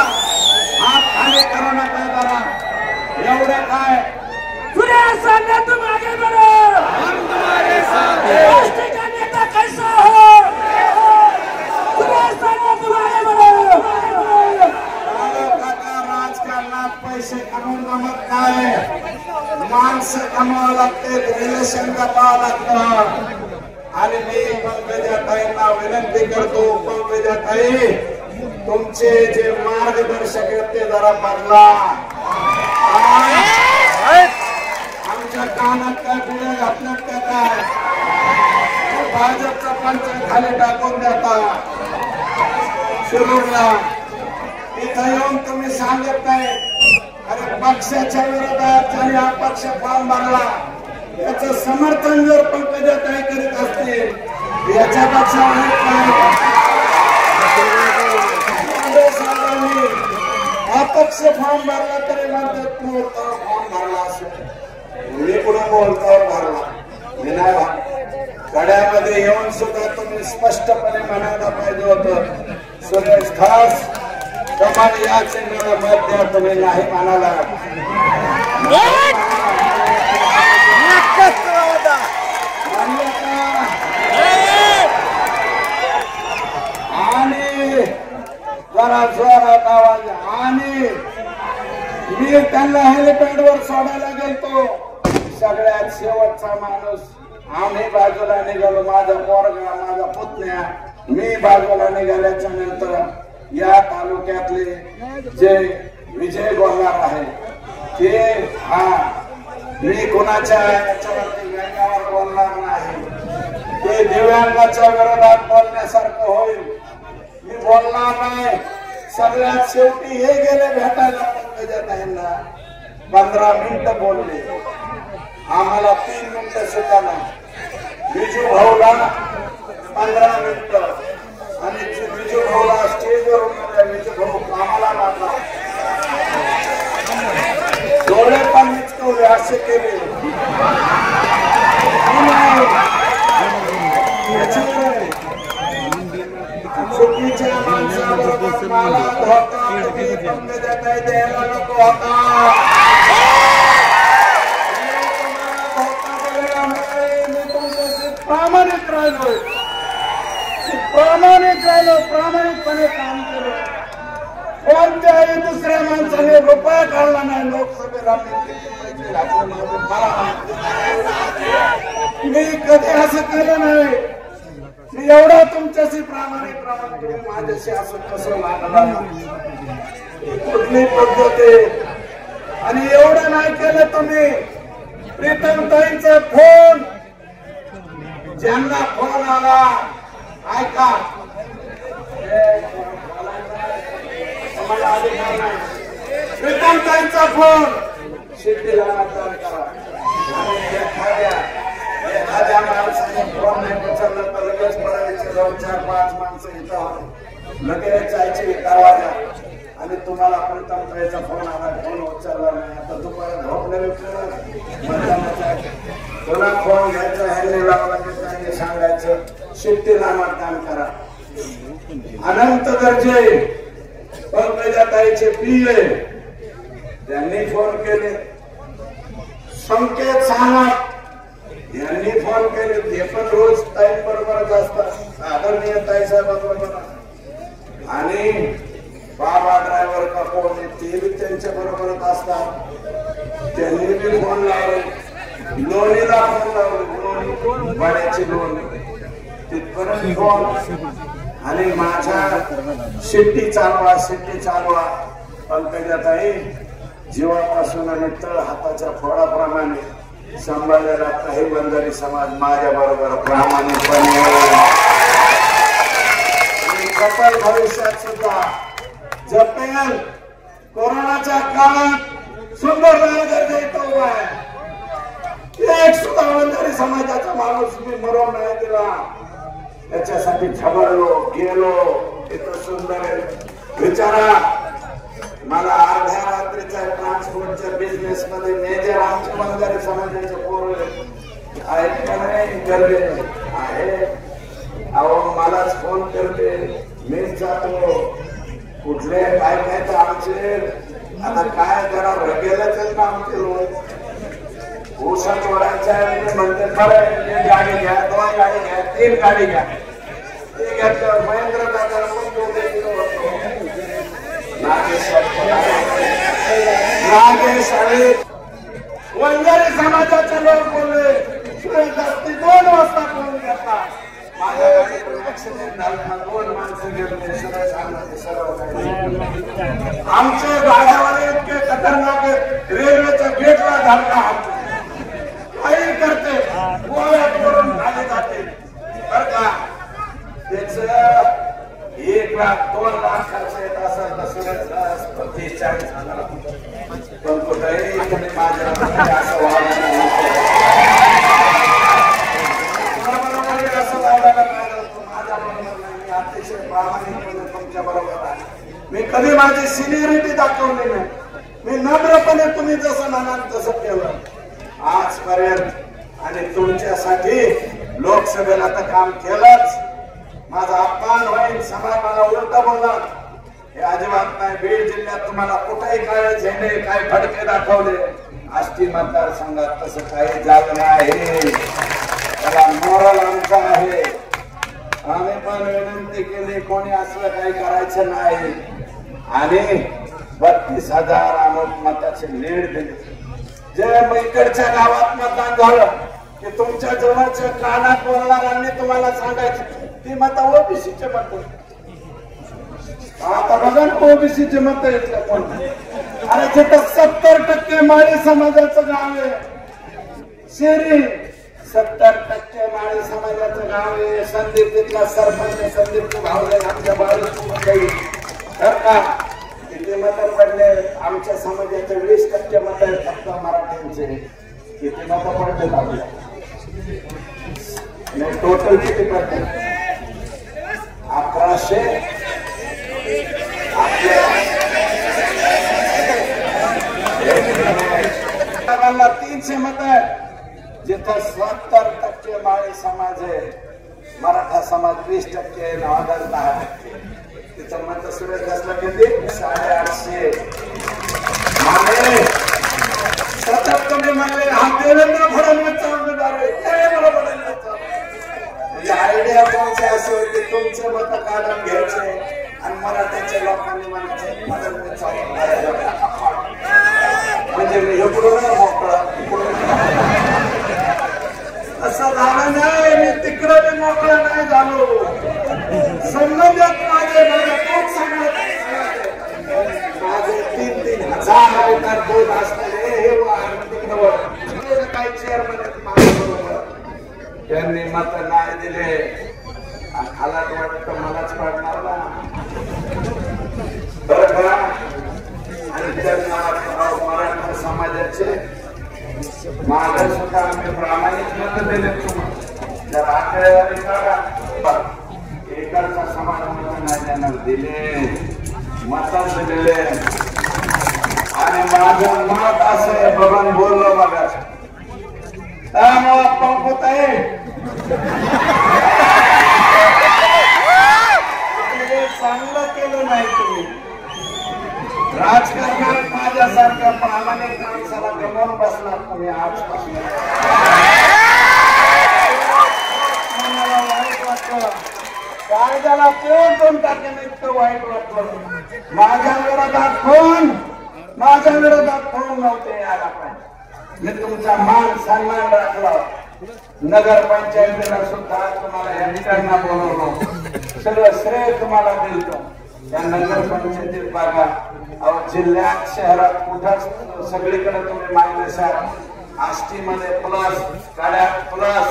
हात खाली करू नका जरा. एवढं काय सुरेश सामने तुम आगे बढ़ो. हम तुम्हारे साथ हैं. राष्ट्र का नेता कैसा हो. सुरेश सामने तुम आगे बढ़ो. राजकारणात पैसे कमवून जमत काय. माणसं कमावं लागते. रिलेशन जपावं लागतं. आणि मी पंकजाताईंना विनंती करतो. पंकजाताई तुमचे जे मार्गदर्शक आहेत ते जरा बदला. आमच्या कानात काय पिढ्या घातल्यात त्या काय. भाजपचा पंच खाली टाकून देता. शिरूरला इथं येऊन तुम्ही सांगत नाही. अरे पक्षाच्या विरोधात ज्यांनी हा पक्ष फॉर्म भरला याचं समर्थन जर पंकजाताई करीत असतील याच्यापेक्षा अनेक काय. अपक्ष फॉर्म भरला तरी म्हणतात मोर्चा फॉर्म भरला असेल. मी कुठं मोर्चावर भरला मी नाही. गड्यामध्ये येऊन सुद्धा तुम्ही स्पष्टपणे म्हणायला पाहिजे होतं सुरेश खास कमाल या चिन्हाला मत द्या. तुम्ही नाही म्हणाला. आणि जरा जोरात आवाज. आणि मी त्यांना हेलिपॅडवर सोडायला गेलतो. सगळ्यात शेवटचा माणूस. आम्ही बाजूला निघालो. माझा पोरगा माझा पुतण्या मी बाजूला निघाल्याच्या नंतर या तालुक्यातले जे विजय बोलणार आहे ते मी कोणाच्या याच्यावरती व्यंग्यावर बोलणार नाही. ते दिव्यांगाच्या विरोधात बोलण्यासारखं होईल. मी बोलणार नाही. सगळ्यात शेवटी हे गेले भेटायला पंकजाताईंना. 15 मिनिटं बोलले. आम्हाला 3 मिनिटं सुद्धा नाही. बिजू भाऊला 15 मिनिटं. आणि बिजू भाऊला स्टेजवर बिजू भाऊ कामाला लागला. डोळे पण मिचकवले असे केले. चुकीच्या माणसाबरोबर मला धोका पंकजाताई द्यायला नको होता. प्रामाणिक राहिलो. प्रामाणिकपणे काम केलं. कोणत्याही दुसऱ्या माणसाने रुपया काढला नाही. लोकसभेला पैसे घातले मला. मी कधी असं केलं नाही. मी एवढा तुमच्याशी प्रामाणिक राहून तुम्ही माझ्याशी असं कसं लागला. कुठली पद्धत आहे. आणि एवढं नाही केलं तुम्ही. प्रीतमताईंचा फोन ज्यांना फोन आला ऐका. प्रीतमताईंचा फोन शिट्टीला मतदान करा. एखाद्या माणसाने फोन नाही उचलला तर लगेच पडायचे 2-4-5 माणसं इथं लगेच जायचे दरवाजा. आणि तुम्हाला प्रीतमताईचा फोन आला. फोन उचलला नाही. आता दुपारी झोपलेले मतदानाचा पुन्हा फोन घ्यायचा. ह्यांनी लावला की सांगायचं शिट्टीला मतदान करा. अनंत दर्जे पंकजाताईचे पिये त्यांनी फोन केले, संकेत सावंत यांनी फोन केले, ते पण रोज टाइम बरोबरच असतात आदरणीय ताईसाहेबांबरोबर, आणि बाबा ड्रायव्हर का कोण ते बी त्यांच्या बरोबरच असतात, त्यांनी बी फोन लावले, लोणीला फोन लावले, लोणी भाड्याची लोणी तिथपर्यंत फोन, आणि माझ्या शिट्टी चालवा पंकजाताई जीवापासून आणि तळ हाताच्या फोडाप्रमाणे सांभाळलेला काही बंजारी समाज माझ्या बरोबर प्रामाणिकपणे सफल भविष्यात सुद्धा जपेल. कोरोनाच्या काळात सुंदर राजगड इथं उभा आहे, एक सुद्धा बंजारी समाजाचा माणूस मी मरून नाही दिला, त्याच्यासाठी झबडलो गेलो. इथं सुंदर आहे. विचारा, मला अर्ध्या रात्रीच्या ट्रान्सपोर्टच्या बिझनेस मध्ये मेजर आमच्या बंजारी समाजाचे पोरं आहेत का नाही? गरजे आहे. अहो मलाच फोन करते, मीच जातो, कुठले काय काय तर आमचे आता काय करा गेल्याच ना आमचे लोक ऊसा तोडायचा आहे म्हणते, खरं एक गाडी घ्या, 2 गाडी घ्या, 3 गाडी घ्या. ते घेतलं महेंद्र दादा नागेश आणि बंजारी समाजाचे लोक बोलले, 2 वाजता फोन घेतला, माझ्या गाडीतून ऍक्सिडेंट झाला, 2 माणसं गेले, सगळं सांगते सर्व काही. आमचे गाड्यावाले इतके खतरनाक आहेत, रेल्वेच्या गेटला धरला काही करते, गोव्यावरून खाली जाते बर का. त्याच 1 लाख 2 लाख खर्च येत असेल तर सुरेश 30-40,000, पण कुठेही तुम्ही माझ्या असं वागायला असं वागायला पाहिजे. माझ्या बरोबर नाही, मी अतिशय प्रामाणिकपणे तुमच्या बरोबर आहे. मी कधी माझी सिनियरिटी दाखवली नाही, मी नम्रपणे तुम्ही जसं म्हणाल तसं केलं आजपर्यंत, आणि तुमच्यासाठी लोकसभेला तर काम केलंच. माझा अपमान होईल, समाज मला उलट बोलणार हे अजिबात नाही. बीड जिल्ह्यात तुम्हाला कुठेही काय झेंडे काय फडके दाखवले, आष्टी मतदारसंघात तसं काही झालं नाही. त्याला मोरल आमचा आहे. आम्ही पण विनंती केली, कोणी असलं काही करायचं नाही, आणि 32,000 मताचे लीड दिले. जे इकडच्या गावात मतदान झालं की तुमच्या जवळच्या कानात बोलणाऱ्यांनी तुम्हाला सांगायचं ती मत ओबीसीचे मत. आता बघा ना ओबीसीचे मत आहेत का कोण? अरे जिथं 70% माळी समाजाचं गाव आहे, शेरी 70% माळी समाजाचं गाव आहे. संदीप तिथला सरपंच संदीप भावले आमच्या बाळू तर का किती मत पडले? आमच्या समाजाचे 20% मत आहेत फक्त मराठ्यांचे. किती मत पडले आपल्या? टोटल किती पडले? 1100. आपल्या 300 मत आहेत. जिथं 70% माळी समाज आहे, मराठा समाज 20% नवागल 10%. तिथं मत सुरेश असलं किती? 850. मागे सतत तुम्ही म्हणले हा देवेंद्र फडणवीसचा उमेदवार आहे, म्हणजे आयडिया कोणते असे होते? तुमचे मत काढून घ्यायचे आणि मराठ्याच्या लोकांनी म्हणायचे फडणवीसचा म्हणजे मी इकडून मोकळा असं झालं नाही. मी तिकडे बी मोकळा नाही झालो. संबंधात माझे खूप सांगत माझे 3-3 हजार एकर दूध असलेले हे तिकडं काही चेअरमन आहेत माझ्याबरोबर, त्यांनी मत नाही दिले. खालाट वाटतं मलाच पाडणार ना बरं का. आणि त्यांना मराठा समाजाचे माझ्या सुद्धा आम्ही प्रामाणिक मत दिले. तुम्हाला जर आकडेवारी काढा, एकाचा समान मत नाही त्यांना दिले, मत दिलेले. आणि माझं मत असं बघून बोललो बघा. त्यामुळं पंकत आहे चांगलं केलं नाही तुम्ही. राजकारणात माझ्या तुमच्यासारख्या प्रामाणिक माणसाला गमावून बसलात तुम्ही आजपासून. मला वाईट वाटलं, काय झाला कोण टाकेन इतकं वाईट वाटलं. माझ्या विरोधात फोन नव्हते यायला पाहिजे. मी तुमचा मान सन्मान राखला. नगरपंचायतीला सुद्धा तुम्हाला या ठिकाणी बोलवलं, सगळं श्रेय तुम्हाला दिलं. त्या नगरपंचायतीत बघा, जिल्ह्यात शहरात कुठंच सगळीकडे तुम्ही मायनस आहात. आष्टीमध्ये प्लस, गाड्यात प्लस,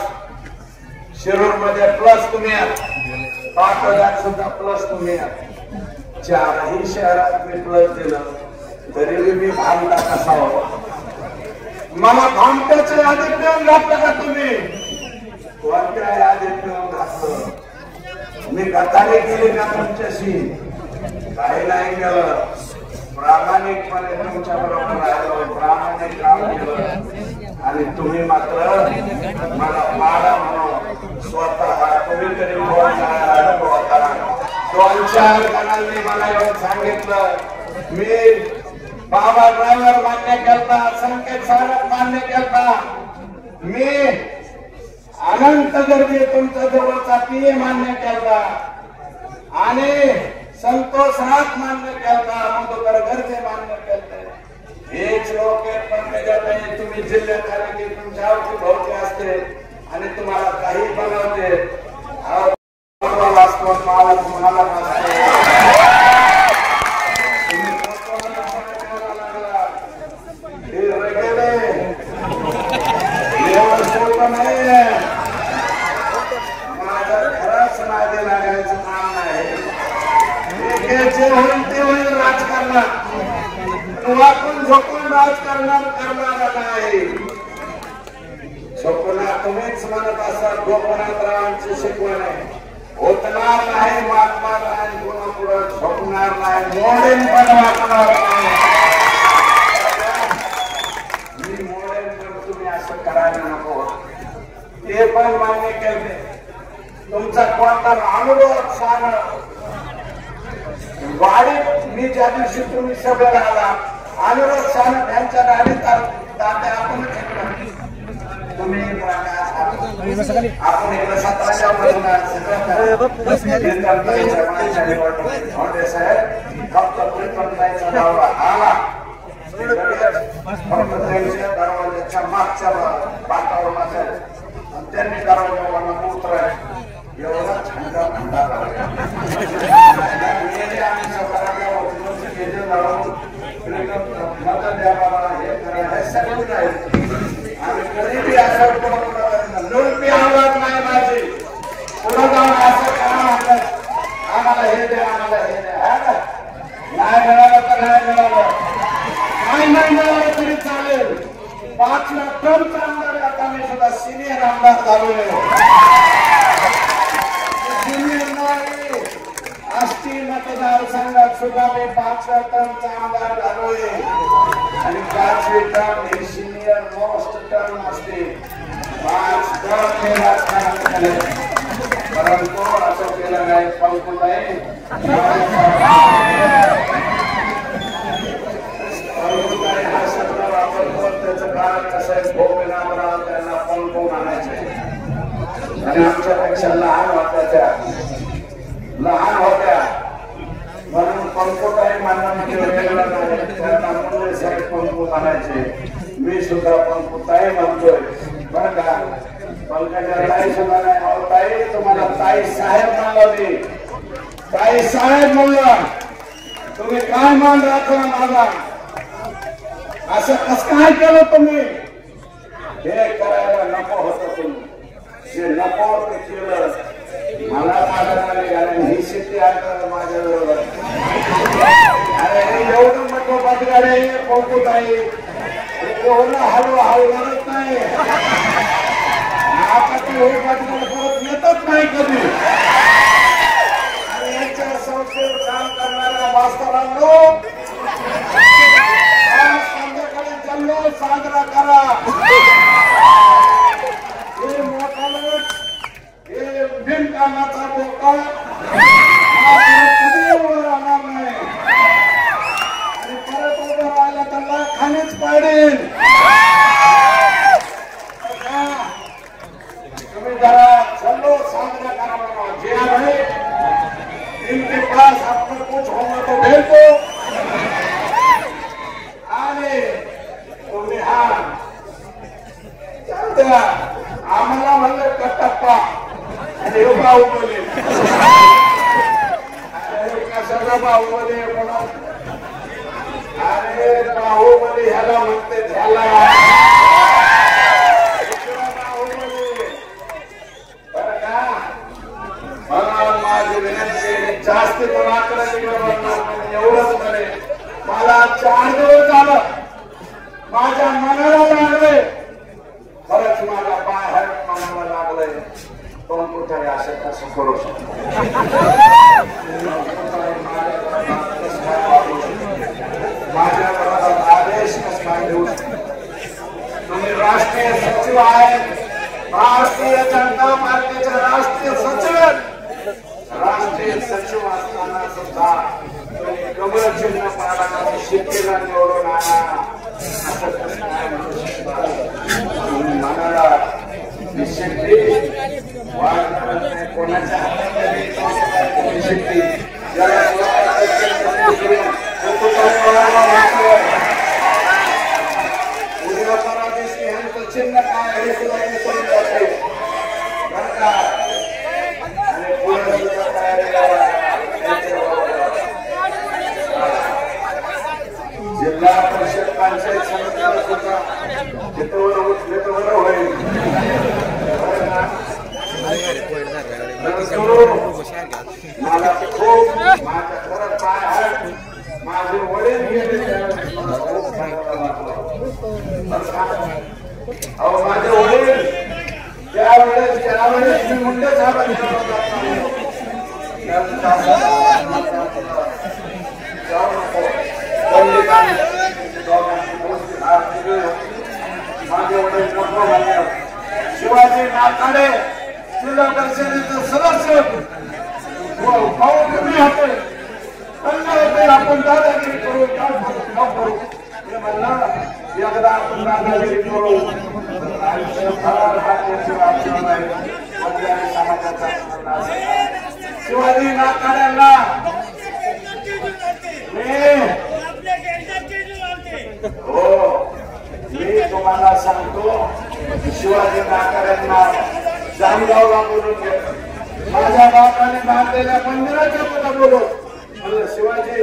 शिरूर मध्ये प्लस तुम्ही आहात, पाटोद्यात सुद्धा प्लस तुम्ही आहात. चारही शहरात मी प्लस दिलं तरी मी भांडा कसा होता. मला भामट्याचे यादीत देऊन घातलं का तुम्ही? कोणत्या यादीत देऊन घातलं? मी गद्दारी केली का तुमच्याशी? काही नाही केलं. प्रामाणिकपणे तुमच्या बरोबर राहिलो, प्रामाणिक काम केलं. आणि तुम्ही मात्र मला मारा म्हणून स्वतः तुम्ही तरी बोलणार होता. 2-4 जणांनी मला येऊन सांगितलं, मी बाबा ड्रायव्हर मान्य केलता, संकेत सारक मान्य केलता, मी अनंत गर्दी तुमच्या जवळचा पीए मान्य केलता आणि संतोष रात मान्य केलता, मधुकर गर्जे मान्य केलते. हेच लोक पण त्याच्यात तुम्ही जिल्ह्यात आले की तुमच्यावरती भोवती असते आणि तुम्हाला काही बनवते. मला खरंच नादी लागायचं काम नाही. जे होईल ते होईल राजकारणात. वाकून झोपून राजकारणात करणार नाही. स्वप्नात तुम्हीच म्हणत असाल गोपनाथरावांची शिकवण आहे, होतणार नाही, वागणार नाही, कोणापुढे झोपणार नाही, मोडेन पण वागणार नाही. मी मोडेन पण तुम्ही असं करायला नको. ते पण मान्य केले. तुमचा कोणता अनुभव सांग. गाडीत मी ज्या दिवशी तुम्ही सभेला आला, अनुरोध सानप यांच्या गाडीत तात्या आपण तुम्ही आपण इकडे 17च्या फक्त प्रीतमताईचा दौरा आला, दरवाजाच्या मागच्या वातावरणात त्यांनी दरवाजा उतराय एवढा छंद आवाज नाही माझी पुढे जाऊन असं करा, आम्हाला हे द्या, आम्हाला हे द्या. नाही मिळालं तर नाही मिळालं, नाही मिळालं तरी चालेल. 5 टर्मचा आमदार आता मी सुद्धा सिनियर आमदार झालोय. सिनियर नाही, आष्टी मतदारसंघात सुद्धा मी 5 टर्मचा आमदार झालोय. आणि 5वी टर्म ही सिनियर मोस्ट टर्म असते. 5 टर्म हे राजकारण केले, परंतु असं केलं नाही. पंकुताई हा शब्द वापरतो, त्याचं कारण कसं आहे, गोपीनाथराव त्यांना पंकून आणायचे आणि आमच्यापेक्षा लहान होत्या म्हणून पंकुताई मानण्यामध्ये वेगळं नाही. त्यांना मुले साहेब पंकून आणायचे. मी सुद्धा पंकुताई म्हणतोय बरं का. पंकजा ताई सुद्धा नाही. अहो ताई, तुम्हाला ताई साहेब म्हणलं, मी ताई साहेब म्हणलं. तुम्ही काय मान राखला माझा? असं कसं काय केलं तुम्ही? हे करायला नको होतं तुम्ही, जे नको ते केलं. मला मागणारे गाणे ही शेती आहे माझ्या बरोबर. अरे एवढं नको बदगाडे पंकुताई, एवढं हळू लागत नाही. आता ते हे बदगाड परत येतच नाही कधी. आणि यांच्या संस्थेवर काम करणाऱ्या मास्तरांनो, संध्याकाळी जल्लोष साजरा करा. हे मोठा लोक, हे बिनकामाचा बोका कधी उभं राहणार नाही. आणि परत उभं राहिला तर असेल तुम्ही जरा चलो साजरा करा बाबा जिया भाई इनके पास आपको कुछ होगा तो भेज दो आले तुम्ही हा चालत्या आम्हाला म्हणलं कट्टप्पा आणि हे बाहुबली सगळं बाहुबली अरे बाहुबली ह्याला म्हणते ह्याला बाहुबली बर का म्हणून माझी विनंती जास्ती कोणाकडे एवढंच म्हणे मला 4 दिवस झालं माझ्या मनाला लागले खरंच मला बाहेर मनाला लागलंय कोण कुठे असं कसं करू शकतो माझ्या घरात आदेश कसा देऊ तुम्ही राष्ट्रीय सचिव आहेत भारतीय जनता पार्टीचे राष्ट्रीय सचिव राष्ट्रीय सचिव असताना सुद्धा तुम्ही कमळ चिन्ह पाडा शेतीला निवडून आणा असं कसं काय म्हणू शकता मनाला निश्चित कोणाच्या चिन्ह काय हे सुद्धा करून जाते बरं का आणि पुढे जिल्हा परिषद पंचायत समितीला सुद्धा तिथवर उठले तर बरं होईल मला खूप माझ्या घरात पाय आहेत माझे वडील गेले अहो माझे वडील त्यावेळेस मी मुंडे साहेबांना माझे वडील शिवाजी नाकाडे जिल्हा परिषदेचे सदस्य तुम्ही होते आपण दादागिरी करू काय करू हे म्हणलं एकदा आपण दादागिरी करू शिवाजी नाकाड्यांना हो मी तुम्हाला सांगतो शिवाजी नाकाड्यांना जामगावला बोलून घेतलं माझ्या बापाने बांधलेल्या मंदिराच्या पुढे बोलू म्हणलं शिवाजी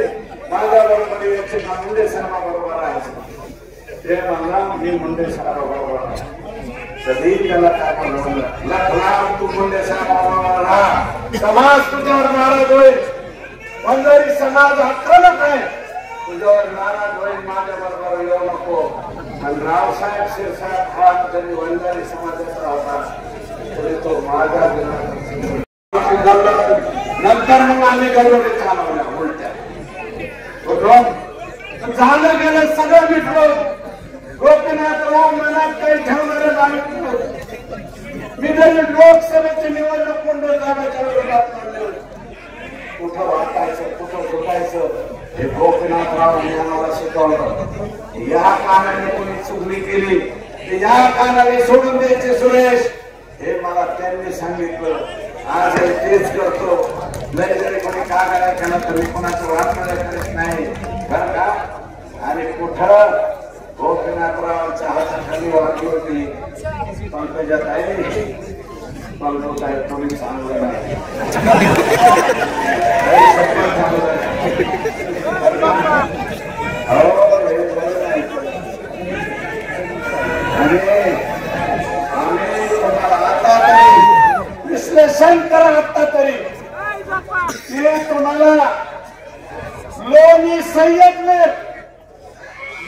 माझ्या बरोबर याचे मुंडे साहेबाबरोबर आहे ते म्हणला मी मुंडे साहेबाबरोबर आहे कधी त्याला काय म्हणलं लाख तू मुंडे साहेबाबरोबर राहा समाज तुझ्यावर नाराज होईल वंजारी समाज हक्कानं काय तुझ्यावर नाराज होईल माझ्या बरोबर येऊ नको आणि रावसाहेब शिरसाहेब हा त्यांनी वंजारी समाजाचा होता तरी तो माझा नंतर मग आम्ही गरवडे चालवल्या उलट्या झालं गेलं सगळं मिटलं गोपीनाथराव मनात काही ठेवणारे झाले मी जरी लोकसभेची निवडणूक मंडळ जाण्याच्या विरोधात लढलो कुठं वाटायचं कुठं झुकायचं हे गोपीनाथरावांनी आम्हाला शिकवलं या कानाने कोणी चुगली केली की या कानाने सोडून द्यायचे सुरेश हे मला त्यांनी सांगितलं आज तेच करतो नाही जरी कोणी का करायला केलं तरी कोणाचं वाटणं करत नाही बरं का आणि कुठं गोपीनाथरावांच्या हाताखाली वाटली होती पंकजात आहे पंकज आहे तुम्ही चांगलं नाही विश्लेषण करा आता तरी ते तुम्हाला लोणी सय्यदमीर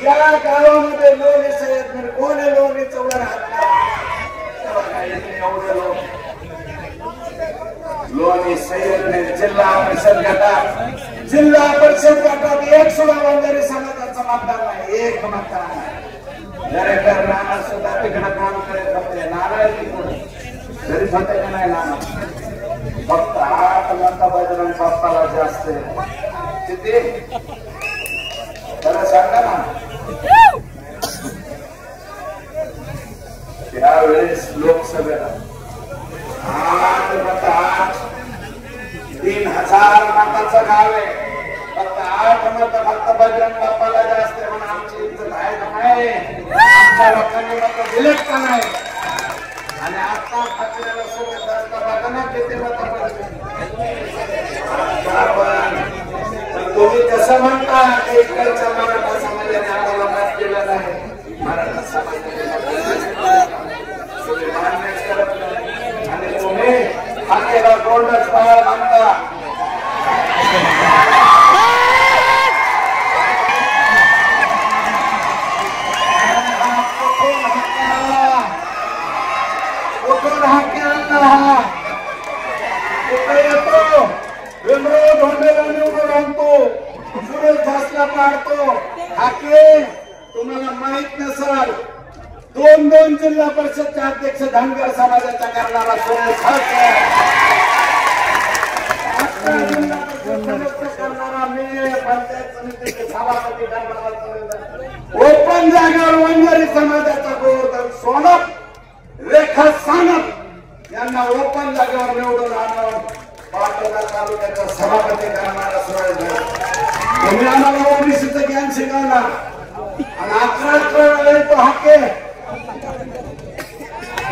या गावामध्ये लोणी सय्यदमीर कोण आहे लोणी चौदा लोणी सय्यदमीर जिल्हा परिषद गटात एक सुद्धा वंजारी समाजाचा मतदार नाही एक मतदार नाही दरेकर नाना सुद्धा तिकडे काम करत होते नारायण तरी होते का नाही नाना फक्त हात म्हणता बजरंग बाप्पाला जास्त किती त्याला सांगा ना यावेळेस लोकसभेला 3000 मताचं गाव आहे. फक्त 8 मत फक्त बजरंग बाप्पाला जास्त आहे. म्हणून आमची इज्जत आहे का नाही? आमच्या लोकांनी मत दिलेत का नाही? आणि आता ठाकरेला सोबत असता बघा किती मत पडले. तुम्ही कसं म्हणता की इकडच्या मराठा समाजाने आम्हाला मत दिलं नाही? मराठा समाजाने तुम्ही मान्यच करत नाही आणि तुम्ही हाकेला गोल्डच पाहायला म्हणता. कुठून हाके आणला? कुठे येतो? विमरो धोंडेला निवडून आणतो, सुरेश धासला पाडतो. हाके तुम्हाला माहित नसाल, 2 जिल्हा परिषदचे अध्यक्ष धनगर समाजाचा करणारा सुरेश धासला, करणारा मी, पंचायत समितीचे सभापती ओपन जागेवर वंजारी समाजाचा गोवर्धन सोनप, रेखा सानप यांना ओपन जागेवर निवडून आणून पाटोदा तालुक्याचा सभापती करणारा सुरेश धासला. तुम्ही आम्हाला ओबीसीचं ज्ञान शिकवला आणि 11 वेळा येतो हाके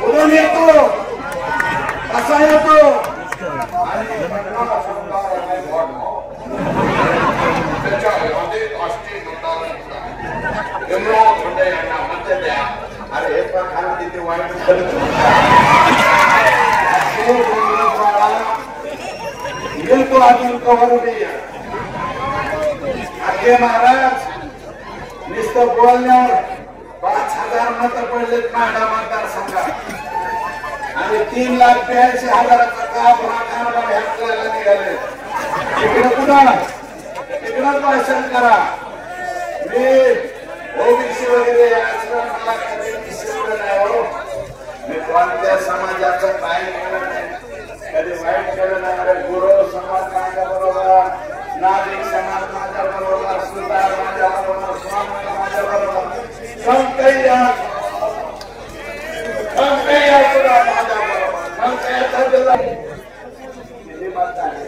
उडून येतो, कसा येतो अरे हे पण किती वाईट येतो अजून कवर हाके महाराज. नुसतं बोलण्यावर 5000 मत पडलेत माढा मतदारसंघात आणि 3,82,000चा कारभार ह्याला निघाले. तिकडे पुन्हा तिकडं भाषण करा. मी ओबीसी वगैरे मला कधी दिसलं नाही हो. मी कोणत्या समाजाचं काही केलं नाही, कधी वाईट केलं नाही. अरे गुरु समाज माझ्या बरोबर, नागरिक समाज माझ्या बरोबर, सुतार माझ्या बरोबर, स्वामी माझ्या बरोबर, माझ्या बरोबर किती मत आहे?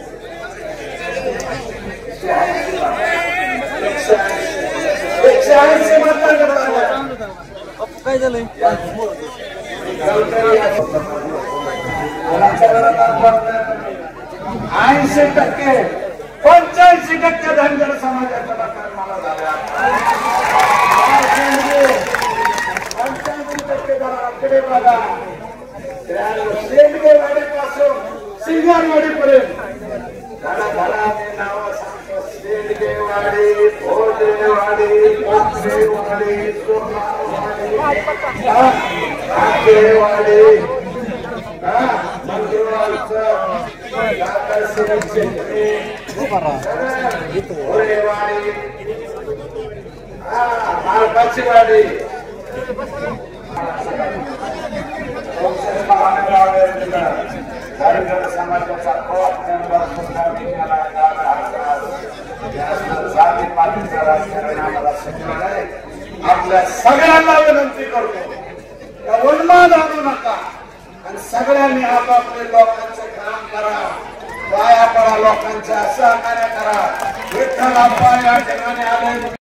180 मत काय झालंय? 80% 85% धनगर समाजाच्या लोकांना झाल्या. 85% कडे बघा. शेंडगेवाडीपासून सिंगारवाडीपर्यंत घराघराने नाव सांगतो. शेंडगेवाडी, भोजेवाडी, कोपरेवाडी, सोनारवाडी, आकेवाडी, मालकाचीवाडी, धनगर समाजाचा आपल्या सगळ्यांना विनंती करतो, उन्माद आणू नका आणि सगळ्यांनी आपापले लोकांचं काम करा. पाया पडा, लोकांच्या सहकार्य करा. विठ्ठल अप्पा या ठिकाणी आले.